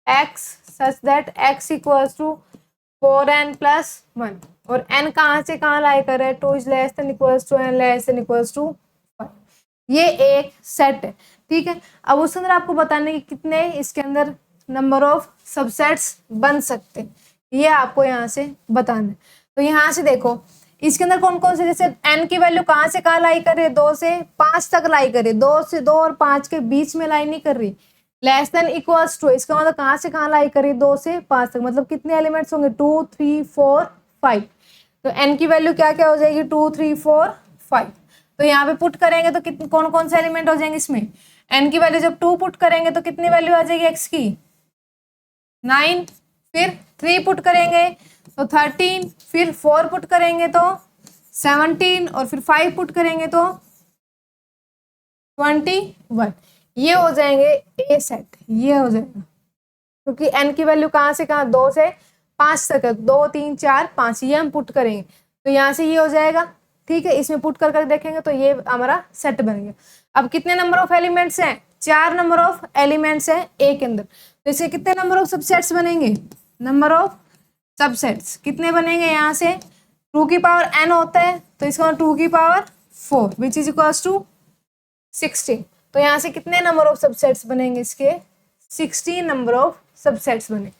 x such that x equals to 4n plus 1 और n कहाँ से कहाँ लाई कर है, 2 is less than equals to n less than equals to 5। ये एक सेट है। ठीक है, अब उसके अंदर आपको बताने की कितने इसके अंदर नंबर ऑफ सबसेट्स बन सकते हैं, ये आपको यहाँ से बताना है। तो यहाँ से देखो इसके अंदर कौन कौन से, जैसे n की वैल्यू कहाँ से कहाँ लाई कर रही है, 2 से 5 तक लाई कर रही है, 2 से 2 और 5 के बीच में लाई नहीं कर रही। लेस देन इक्वल्स टू, इसका मतलब कहाँ से कहाँ लाई कर रही है, 2 से 5 तक, मतलब कितने एलिमेंट्स होंगे, 2 3 4 5। तो n की वैल्यू क्या क्या हो जाएगी, 2 3 4 5। तो यहाँ पे पुट करेंगे तो कितने कौन कौन से एलिमेंट हो जाएंगे इसमें, n की वैल्यू जब 2 पुट करेंगे तो कितनी वैल्यू आ जाएगी x की, 9, फिर 3 पुट करेंगे तो 13, फिर 4 पुट करेंगे तो 17 और फिर 5 पुट करेंगे तो 21। ये हो जाएंगे ए सेट, ये हो जाएगा क्योंकि n की वैल्यू कहाँ से कहाँ, 2 से 5 तक है, 2 3 4 5, ये हम पुट करेंगे तो यहाँ से ये हो जाएगा। ठीक है, इसमें पुट कर देखेंगे तो ये हमारा सेट बन गया। अब कितने नंबर ऑफ एलिमेंट्स हैं, 4 नंबर ऑफ एलिमेंट्स हैं ए के अंदर, तो इसके कितने नंबर ऑफ सबसेट्स बनेंगे, नंबर ऑफ सबसेट्स कितने बनेंगे, यहाँ से 2 की पावर n होता है तो इसका 2 की power 4 which is equals to 16। तो यहाँ से कितने नंबर ऑफ सबसेट्स बनेंगे इसके, 16 नंबर ऑफ सबसेट्स बने।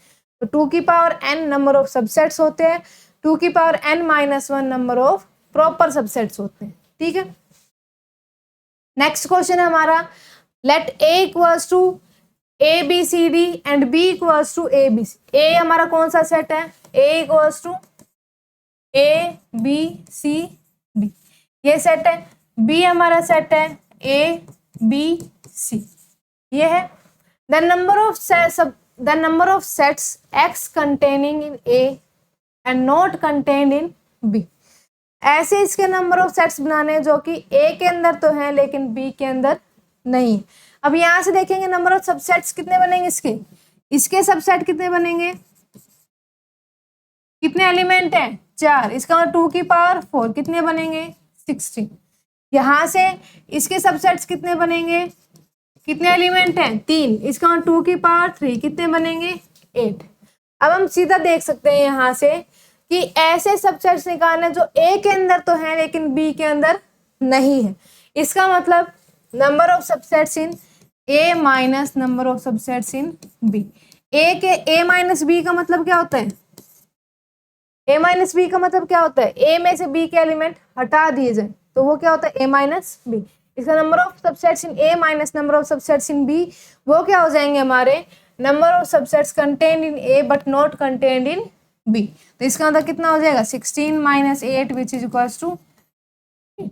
तो 2 की power n number of subsets होते हैं, 2 की power n minus 1 number of proper subsets होते हैं। ठीक है, नेक्स्ट क्वेश्चन है हमारा, let a equals to A B C D and b equals to A B C. A हमारा कौन सा सेट है, a equals to A B C D, ये सेट है। b हमारा सेट है ए बी सी, ये है। The number of sets x containing in a and not contained in b। ऐसे इसके नंबर ऑफ सेट्स बनाने जो कि a के अंदर तो हैं लेकिन b के अंदर नहीं। अब यहां से देखेंगे नंबर ऑफ सबसेट्स कितने बनेंगे इसके सबसेट कितने बनेंगे, कितने एलिमेंट हैं, 4, इसका मतलब 2 की पावर 4 कितने बनेंगे, 16। यहां से इसके सबसेट्स कितने बनेंगे, कितने एलिमेंट हैं, 3, इसका मतलब 2 की पावर 3 कितने बनेंगे, 8। अब हम सीधा देख सकते हैं यहां से कि ऐसे सबसेट्स निकालने जो ए के अंदर तो हैं लेकिन बी के अंदर नहीं है। इसका मतलब number of subsets in A minus number of subsets in B. A minus B का मतलब क्या होता है, ए माइनस बी का मतलब क्या होता है, ए में से बी के एलिमेंट हटा दिए जाए तो वो क्या होता है, ए माइनस बी। इसका number of subsets in A minus number of subsets in B वो क्या हो जाएंगे हमारे, number of subsets contained in A but not contained in B. तो इसका मतलब कितना हो जाएगा, 16 minus 8 which is equals to 8।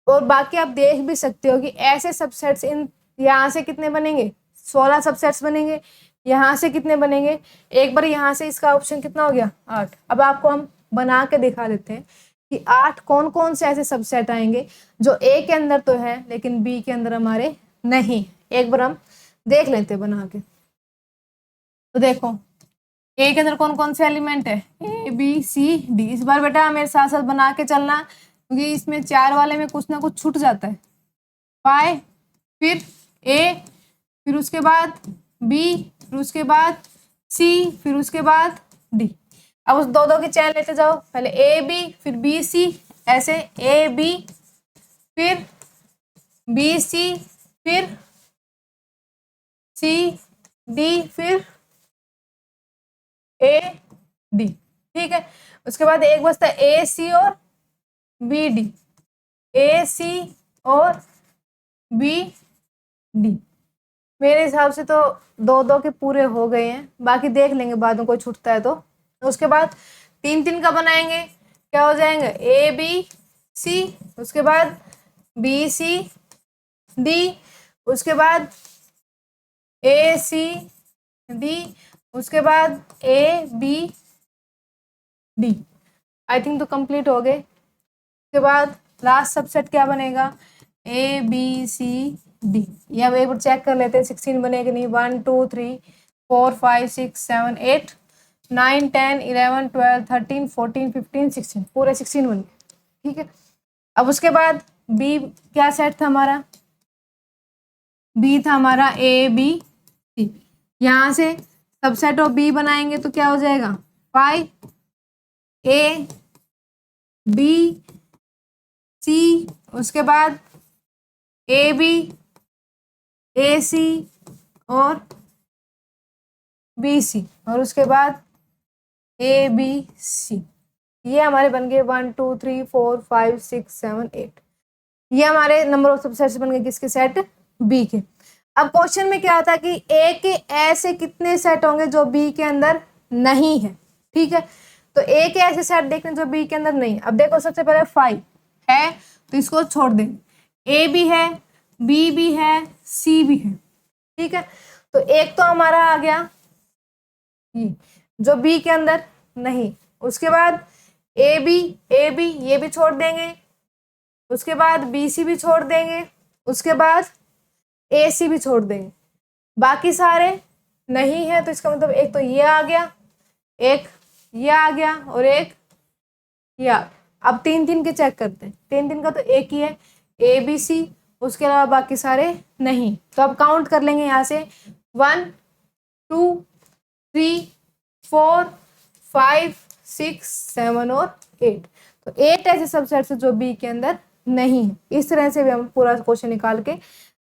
और बाकी आप देख भी सकते हो कि ऐसे सबसेट्स इन यहाँ से कितने बनेंगे, 16 सबसेट्स बनेंगे, यहाँ से कितने बनेंगे, एक बार यहाँ से इसका ऑप्शन कितना हो गया, 8। अब आपको हम बना के दिखा देते हैं कि 8 कौन कौन से ऐसे सबसेट आएंगे जो ए के अंदर तो है लेकिन बी के अंदर हमारे नहीं। एक बार हम देख लेते हैं बना के। तो देखो ए के अंदर कौन कौन से एलिमेंट है, ए बी सी डी। इस बार बेटा मेरे साथ साथ बना के चलना क्योंकि इसमें 4 वाले में कुछ ना कुछ छूट जाता है। पाई, फिर ए, फिर उसके बाद बी, फिर उसके बाद सी, फिर उसके बाद डी। अब उस दो की चैन लेते जाओ, पहले ए बी फिर बी सी, ऐसे ए बी फिर बी सी फिर सी डी फिर ए डी, ठीक है। उसके बाद एक बचता है ए सी और बी डी, ए सी और बी डी। मेरे हिसाब से तो दो दो के पूरे हो गए हैं, बाकी देख लेंगे बाद में कोई छूटता है तो। उसके बाद तीन तीन का बनाएंगे, क्या हो जाएंगे ए बी सी, उसके बाद बी सी डी, उसके बाद ए सी डी, उसके बाद A B D. I think तो कंप्लीट हो गए। उसके बाद लास्ट सबसेट क्या बनेगा, ए बी सी डी। ये अब एक बार चेक कर लेते हैं 16 बनेगा नहीं। 1 2 3 4 5 6 7 8 9 10 11 12 13 14 15 16, पूरे 16 बन गए, ठीक है। अब उसके बाद बी क्या सेट था हमारा, बी था हमारा ए बी सी। यहाँ से सबसेट ऑफ बी बनाएंगे तो क्या हो जाएगा 5 ए बी सी, उसके बाद ए बी ए सी और बी सी, और उसके बाद ए बी सी। ये हमारे बन गए 1 2 3 4 5 6 7 8। ये हमारे नंबर ऑफ सबसेट्स बन गए किसके, सेट बी के। अब क्वेश्चन में क्या था कि ए के ऐसे कितने सेट होंगे जो बी के अंदर नहीं है, ठीक है। तो ए के ऐसे सेट देखने जो बी के अंदर नहीं है। अब देखो सबसे पहले 5 है तो इसको छोड़ देंगे, ए भी है बी भी है सी भी है, ठीक है। तो एक तो हमारा आ गया ये जो बी के अंदर नहीं। उसके बाद ए बी ये भी छोड़ देंगे, उसके बाद बी सी भी छोड़ देंगे, उसके बाद ए सी भी छोड़ देंगे, बाकी सारे नहीं है। तो इसका मतलब एक तो ये आ गया, एक ये आ गया और एक ये। अब तीन तीन के चेक करते हैं, तीन तीन का तो एक ही है ए बी सी, उसके अलावा बाकी सारे नहीं। तो अब काउंट कर लेंगे यहाँ से 1 2 3 4 5 6 7 और 8। तो 8 ऐसे सबसेट्स जो बी के अंदर नहीं है। इस तरह से भी हम पूरा क्वेश्चन निकाल के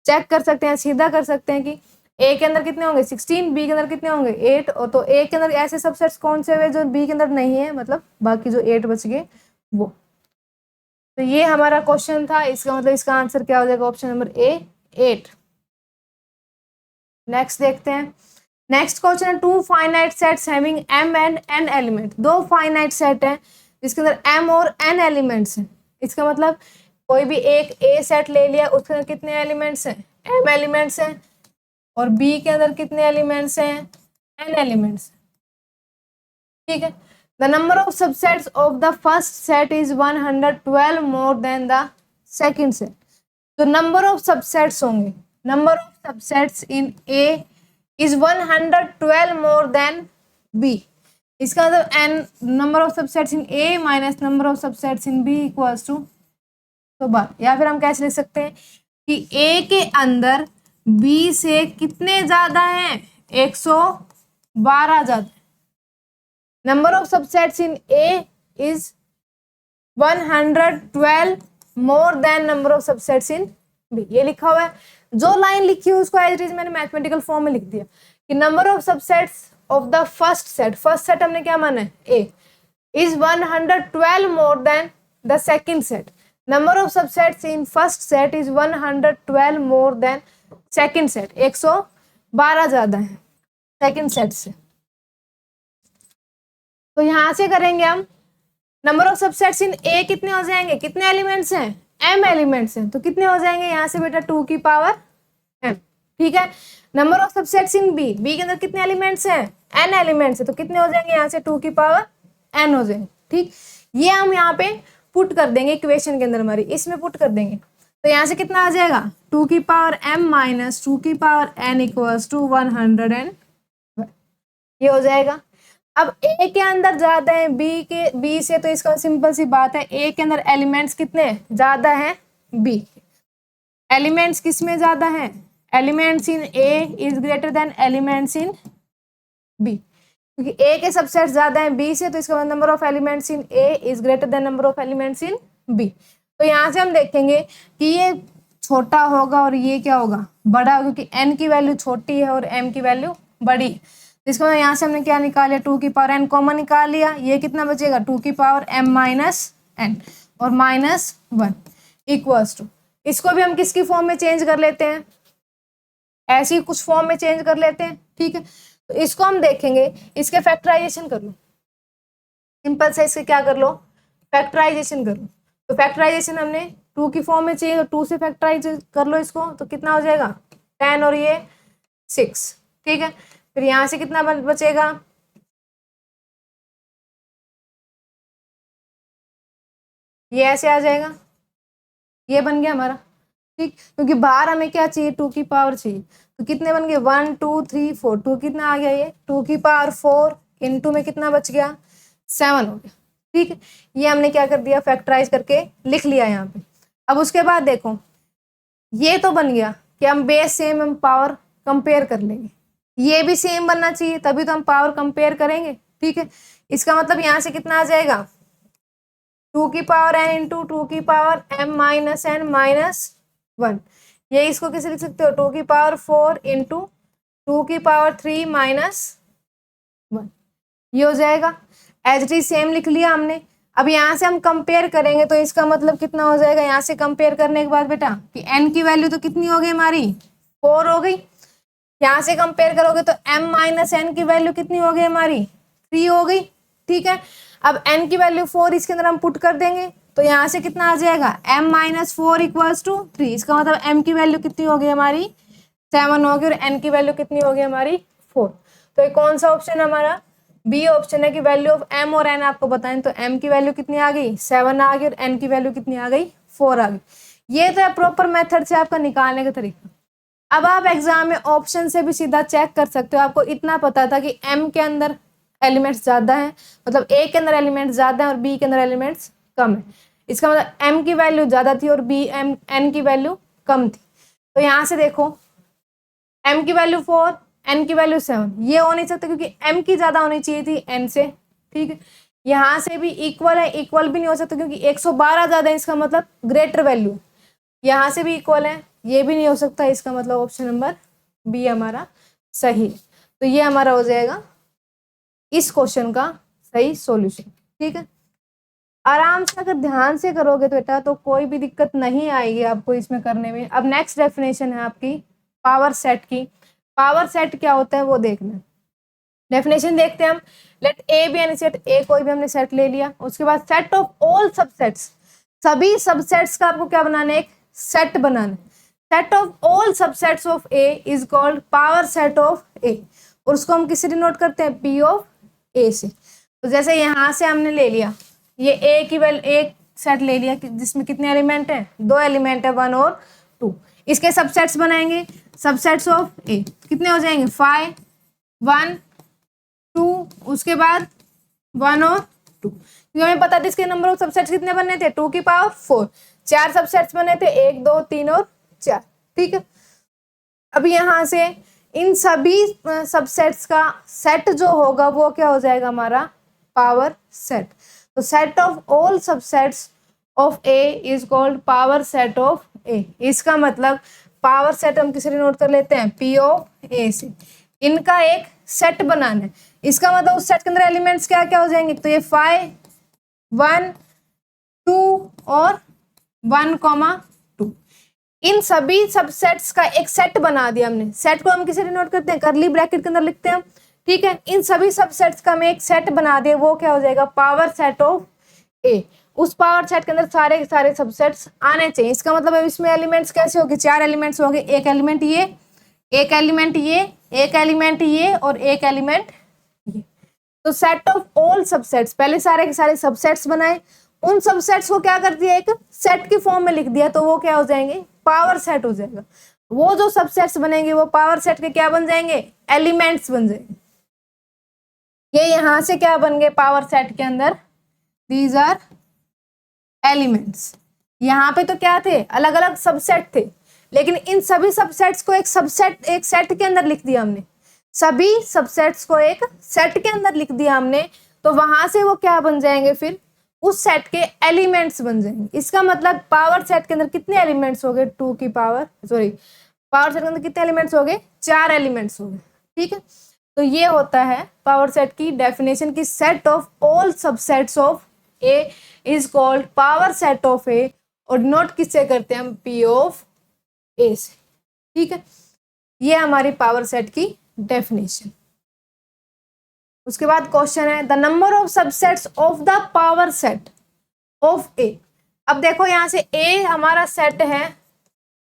चेक कर सकते हैं, सीधा कर सकते हैं कि ए के अंदर कितने होंगे 16, बी के अंदर कितने होंगे 8। और तो ए के अंदर ऐसे सबसेट्स कौन से हुए जो बी के अंदर नहीं है, मतलब बाकी जो 8 बच गए वो। तो ये हमारा क्वेश्चन था, इसका मतलब इसका आंसर क्या हो जाएगा, ऑप्शन नंबर ए 8। नेक्स्ट देखते हैं। नेक्स्ट क्वेश्चन है 2 finite sets having m and n element. दो फाइनाइट सेट है जिसके अंदर m और n एलिमेंट्स हैं। इसका मतलब कोई भी एक ए सेट ले लिया, उसके अंदर कितने एलिमेंट्स हैं, m एलिमेंट्स हैं, और b के अंदर कितने एलिमेंट्स हैं, n एलिमेंट्स, ठीक है। The number of subsets of the first set is 112 more than the second set. तो number of subsets होंगे, number of subsets in A is 112 more than B. इसका मतलब n number of subsets in A minus number of subsets in B equals to 112। या फिर हम कैसे लिख सकते हैं कि A के अंदर B से कितने ज्यादा हैं, 112 ज्यादा। Number of subsets in A is 112 more than number of subsets in B। ये लिखा हुआ है, जो लाइन लिखी हुई उसको एज इट इज मैंने मैथमेटिकल फॉर्म में लिख दिया कि number of subsets of the first set हमने क्या माना है A is 112 more than the second set। Number of subsets in first set is 112 more than second set, 112 ज्यादा है सेकेंड सेट से। तो यहां से करेंगे हम नंबर ऑफ सबसेट्स इन ए कितने हो जाएंगे, कितने एलिमेंट्स हैं, m एलिमेंट्स हैं, तो कितने हो जाएंगे यहाँ से बेटा 2 की पावर m, ठीक है। Number of subsets in B के अंदर कितने एलिमेंट्स हैं, n एलिमेंट्स हैं, तो कितने हो जाएंगे यहाँ से 2 की पावर n हो जाएंगे, ठीक। ये हम यहाँ पे पुट कर देंगे इक्वेशन के अंदर हमारी, इसमें पुट कर देंगे। तो यहाँ से कितना आ जाएगा 2 की पावर m माइनस 2 की पावर n इक्वल्स टू 100 ये हो जाएगा। अब ए के अंदर ज्यादा है बी से, तो इसका सिंपल सी बात है ए के अंदर एलिमेंट्स कितने ज्यादा हैं, बी एलिमेंट्स किस में ज्यादा हैं, elements in A is greater than elements in B, क्योंकि ए के सबसेट ज्यादा हैं बी से, तो इसका number of elements in A is greater than number of elements in B. तो यहाँ से हम देखेंगे कि ये छोटा होगा और ये क्या होगा बड़ा, क्योंकि n की वैल्यू छोटी है और m की वैल्यू बड़ी। इसको यहाँ से हमने क्या निकाल लिया, 2 की पावर n कॉमन निकाल लिया, ये कितना बचेगा 2 की पावर m माइनस n और -1 इक्वल्स टू, इसको भी हम किसकी फॉर्म में चेंज कर लेते हैं, ऐसी कुछ फॉर्म में चेंज कर लेते हैं। ठीक है, तो इसको हम देखेंगे, इसके फैक्टराइजेशन कर लो, सिंपल से इसके क्या कर लो, फैक्टराइजेशन कर लो। तो फैक्टराइजेशन हमने 2 की फॉर्म में चाहिए, 2 से फैक्टराइज कर लो इसको, तो कितना हो जाएगा 10 और ये 6। ठीक है, फिर यहां से कितना बचेगा, ये ऐसे आ जाएगा, ये बन गया हमारा। ठीक, क्योंकि बाहर हमें क्या चाहिए 2 की पावर चाहिए, तो कितने बन गए 1 2 3 4, 2 कितना आ गया, ये 2 की पावर 4 इंटू में कितना बच गया 7 हो गया। ठीक है, ये हमने क्या कर दिया, फैक्टराइज करके लिख लिया यहाँ पे। अब उसके बाद देखो, ये तो बन गया कि हम बेस सेम, हम पावर कंपेयर कर लेंगे, ये भी सेम बनना चाहिए तभी तो हम पावर कंपेयर करेंगे। ठीक है, इसका मतलब यहाँ से कितना आ जाएगा 2 की पावर n इंटू 2 की power m minus n minus 1, ये इसको कैसे लिख सकते हो 2 की पावर 4 इंटू 2 की पावर 3 माइनस 1, ये हो जाएगा। एज इट इज सेम लिख लिया हमने। अब यहाँ से हम कंपेयर करेंगे तो इसका मतलब कितना हो जाएगा, यहाँ से कंपेयर करने के बाद बेटा कि n की वैल्यू तो कितनी हो गई हमारी 4 हो गई, यहाँ से कंपेयर करोगे तो m माइनस n की वैल्यू कितनी हो गई हमारी 3 हो गई। ठीक है, अब n की वैल्यू 4 इसके अंदर हम पुट कर देंगे तो यहाँ से कितना आ जाएगा m माइनस 4 इक्वल्स टू 3, इसका मतलब m की वैल्यू कितनी हो गई हमारी 7 होगी और n की वैल्यू कितनी होगी हमारी 4। तो ये कौन सा ऑप्शन है हमारा, बी ऑप्शन है कि वैल्यू ऑफ m और n आपको बताएं, तो m की वैल्यू कितनी आ गई 7 आ गई और n की वैल्यू कितनी आ गई 4 आ गई। ये तो है प्रॉपर मेथड से आपका निकालने का तरीका। अब आप एग्जाम में ऑप्शन से भी सीधा चेक कर सकते हो, आपको इतना पता था कि m के अंदर एलिमेंट्स ज्यादा हैं, मतलब a के अंदर एलिमेंट्स ज्यादा हैं और b के अंदर एलिमेंट्स कम है, इसका मतलब m की वैल्यू ज्यादा थी और n की वैल्यू कम थी। तो यहाँ से देखो m की वैल्यू 4 n की वैल्यू 7, ये हो नहीं सकता क्योंकि m की ज्यादा होनी चाहिए थी n से। ठीक है, यहाँ से भी इक्वल है, इक्वल भी नहीं हो सकता क्योंकि 112 ज्यादा है, इसका मतलब ग्रेटर वैल्यू। यहाँ से भी इक्वल है, ये भी नहीं हो सकता, इसका मतलब ऑप्शन नंबर बी हमारा सही है। तो ये हमारा हो जाएगा इस क्वेश्चन का सही सॉल्यूशन। ठीक है, आराम से अगर ध्यान से करोगे तो बेटा तो कोई भी दिक्कत नहीं आएगी आपको इसमें करने में। अब नेक्स्ट डेफिनेशन है आपकी पावर सेट की। पावर सेट क्या होता है वो देखना, डेफिनेशन देखते हैं हम। Let A be any set, A कोई भी हमने सेट ले लिया, उसके बाद सेट ऑफ ऑल सबसेट्स, सभी सबसेट्स का आपको क्या बनाना है, एक सेट बनाना है। Set of all subsets of A is called power set of A, और उसको हम किससे डिनोट करते हैं, पी ऑफ ए से। तो जैसे यहाँ से हमने ले लिया ये ए की वैल्यू, एक सेट ले लिया जिसमें कितने एलिमेंट हैं, 2 एलिमेंट है 1 और 2, इसके सबसेट्स बनाएंगे, सबसेट्स ऑफ ए कितने हो जाएंगे 5 1 2, उसके बाद 1 और 2, क्योंकि हमें पता था इसके नंबर ऑफ सबसेट्स कितने बनने थे 2 की पावर 4, 4 सबसेट्स बने थे 1 2 3 और 4। ठीक है, अब यहाँ से इन सभी सबसेट्स का सेट जो होगा वो क्या हो जाएगा हमारा पावर सेट। तो set of all subsets of A is called power set of A, इसका मतलब पावर सेट हम किसे डिनोट कर लेते हैं, पी ऑफ ए से। इनका एक सेट बनाना है, इसका मतलब उस सेट के अंदर एलिमेंट्स क्या क्या हो जाएंगे, तो ये 5 1 2 और 1 2, इन सभी सबसेट्स का एक सेट बना दिया हमने। सेट को हम किसे डिनोट करते हैं, करली ब्रैकेट के अंदर लिखते हैं हम। ठीक है, इन सभी सबसेट्स का हमें एक सेट बना दिया, वो क्या हो जाएगा पावर सेट ऑफ ए। उस पावर सेट के अंदर सारे के सारे सबसेट्स आने चाहिए, इसका मतलब इसमें एलिमेंट्स कैसे होंगे, 4 एलिमेंट्स होंगे, एक एलिमेंट ये, एक एलिमेंट ये, एक एलिमेंट ये और एक एलिमेंट ये। तो सेट ऑफ ऑल सबसेट्स, पहले सारे के सारे सबसेट्स बनाए, उन सबसेट्स को क्या कर दिया, एक सेट की फॉर्म में लिख दिया, तो वो क्या हो जाएंगे पावर सेट हो जाएगा। वो जो सबसेट्स बनेंगे वो पावर सेट के क्या बन जाएंगे, एलिमेंट्स बन जाएंगे। ये यहां से क्या बन गए पावर सेट के अंदर, दीज आर एलिमेंट्स। यहाँ पे तो क्या थे, अलग अलग सबसेट थे, लेकिन इन सभी सबसेट्स को एक सबसेट, एक सेट के अंदर लिख दिया हमने, सभी सबसेट्स को एक सेट के अंदर लिख दिया हमने, तो वहां से वो क्या बन जाएंगे, फिर उस सेट के एलिमेंट्स बन जाएंगे। इसका मतलब पावर सेट के अंदर कितने एलिमेंट्स हो गए, 2 की पावर, सॉरी पावर सेट के अंदर कितने एलिमेंट्स हो गए, 4 एलिमेंट्स हो गए। ठीक है, तो ये होता है पावर सेट की डेफिनेशन की set of all subsets of A is called power set of A, और नोट किससे करते हैं हम, पी ऑफ ए से। ठीक है, ये हमारी पावर सेट की डेफिनेशन। उसके बाद क्वेश्चन है the number of subsets of the power set of A. अब देखो यहां से ए हमारा सेट है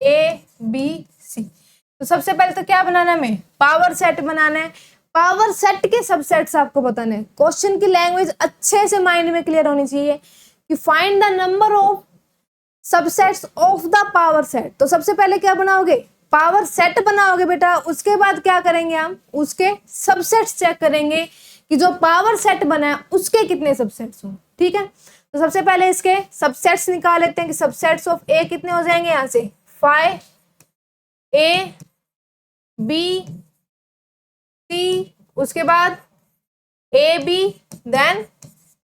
ए बी सी, तो सबसे पहले तो क्या बनाना है, हमें पावर सेट बनाना है। पावर सेट के सबसेट्स आपको बताने हैं। क्वेश्चन की लैंग्वेज अच्छे से माइंड में क्लियर होनी चाहिए कि find the number of subsets of the power set. तो सबसे पहले क्या बनाओगे, पावर सेट बनाओगे बेटा, उसके बाद क्या करेंगे हम, उसके सबसेट्स चेक करेंगे कि जो पावर सेट बना है उसके कितने सबसेट्स हो। ठीक है, तो सबसे पहले इसके सबसेट्स निकाल लेते हैं कि सबसेट्स ऑफ ए कितने हो जाएंगे, यहां से 5 ए बी सी, उसके बाद A B, then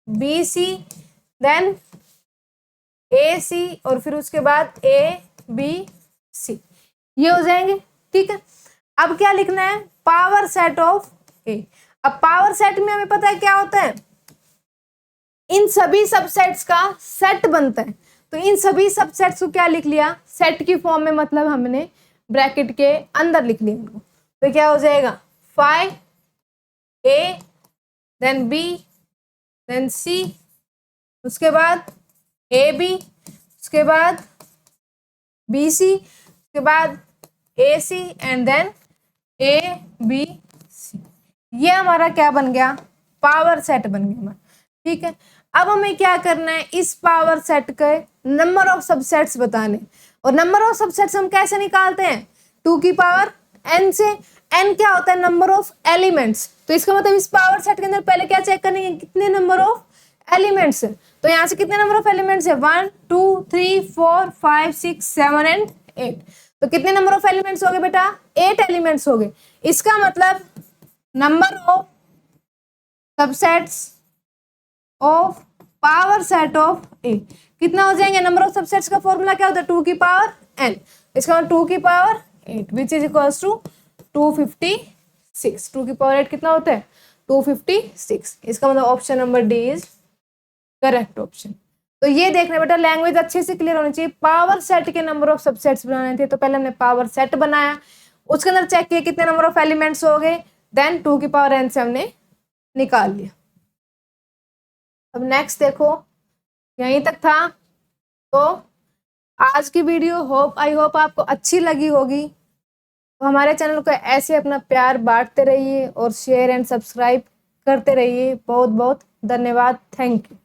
B C, then A C, और फिर उसके बाद ए बी सी, ये हो जाएंगे। ठीक है, अब क्या लिखना है, पावर सेट ऑफ ए। अब पावर सेट में हमें पता है क्या होता है, इन सभी सबसेट्स का सेट बनता है। तो इन सभी सबसेट्स को क्या लिख लिया, सेट की फॉर्म में, मतलब हमने ब्रैकेट के अंदर लिख लिया इनको। तो क्या हो जाएगा 5 ए, देन बी, देन सी, उसके बाद ए बी, उसके बाद बी सी, उसके बाद A C, and then A B C. ये हमारा क्या बन गया, पावर सेट बन गया हमारा। ठीक है, अब हमें क्या करना है, इस पावर सेट के नंबर ऑफ सबसेट्स बताने। और नंबर ऑफ सबसेट्स हम कैसे निकालते हैं, 2 की पावर n से। n क्या होता है, नंबर ऑफ एलिमेंट्स। तो इसका मतलब इस पावर सेट के अंदर पहले क्या चेक करेंगे, कितने नंबर ऑफ एलिमेंट्स है। तो यहाँ से कितने नंबर ऑफ एलिमेंट्स है, 1 2 3 4 5 6 7 एंड 8। तो कितने नंबर ऑफ एलिमेंट्स हो गए बेटा, 8 एलिमेंट्स हो गए। इसका मतलब number of subsets of power set of A कितना हो जाएंगे, नंबर ऑफ सबसेट्स का फॉर्मूला क्या होता है, 2 की पावर n, इसका मतलब 2 की power 8 which is equals to 256। 2 की पावर 8 कितना होता है, 256। इसका मतलब option number D is correct option. तो ये देखना बेटा, लैंग्वेज अच्छे से क्लियर होनी चाहिए। पावर सेट के नंबर ऑफ सबसेट्स बनाने थे, तो पहले हमने पावर सेट बनाया, उसके अंदर चेक किया कितने नंबर ऑफ एलिमेंट्स हो गए, देन 2 की पावर n से हमने निकाल लिया। अब नेक्स्ट देखो, यहीं तक था। तो आज की वीडियो आई होप आपको अच्छी लगी होगी। तो हमारे चैनल को ऐसे अपना प्यार बांटते रहिए और शेयर एंड सब्सक्राइब करते रहिए। बहुत बहुत धन्यवाद, थैंक यू।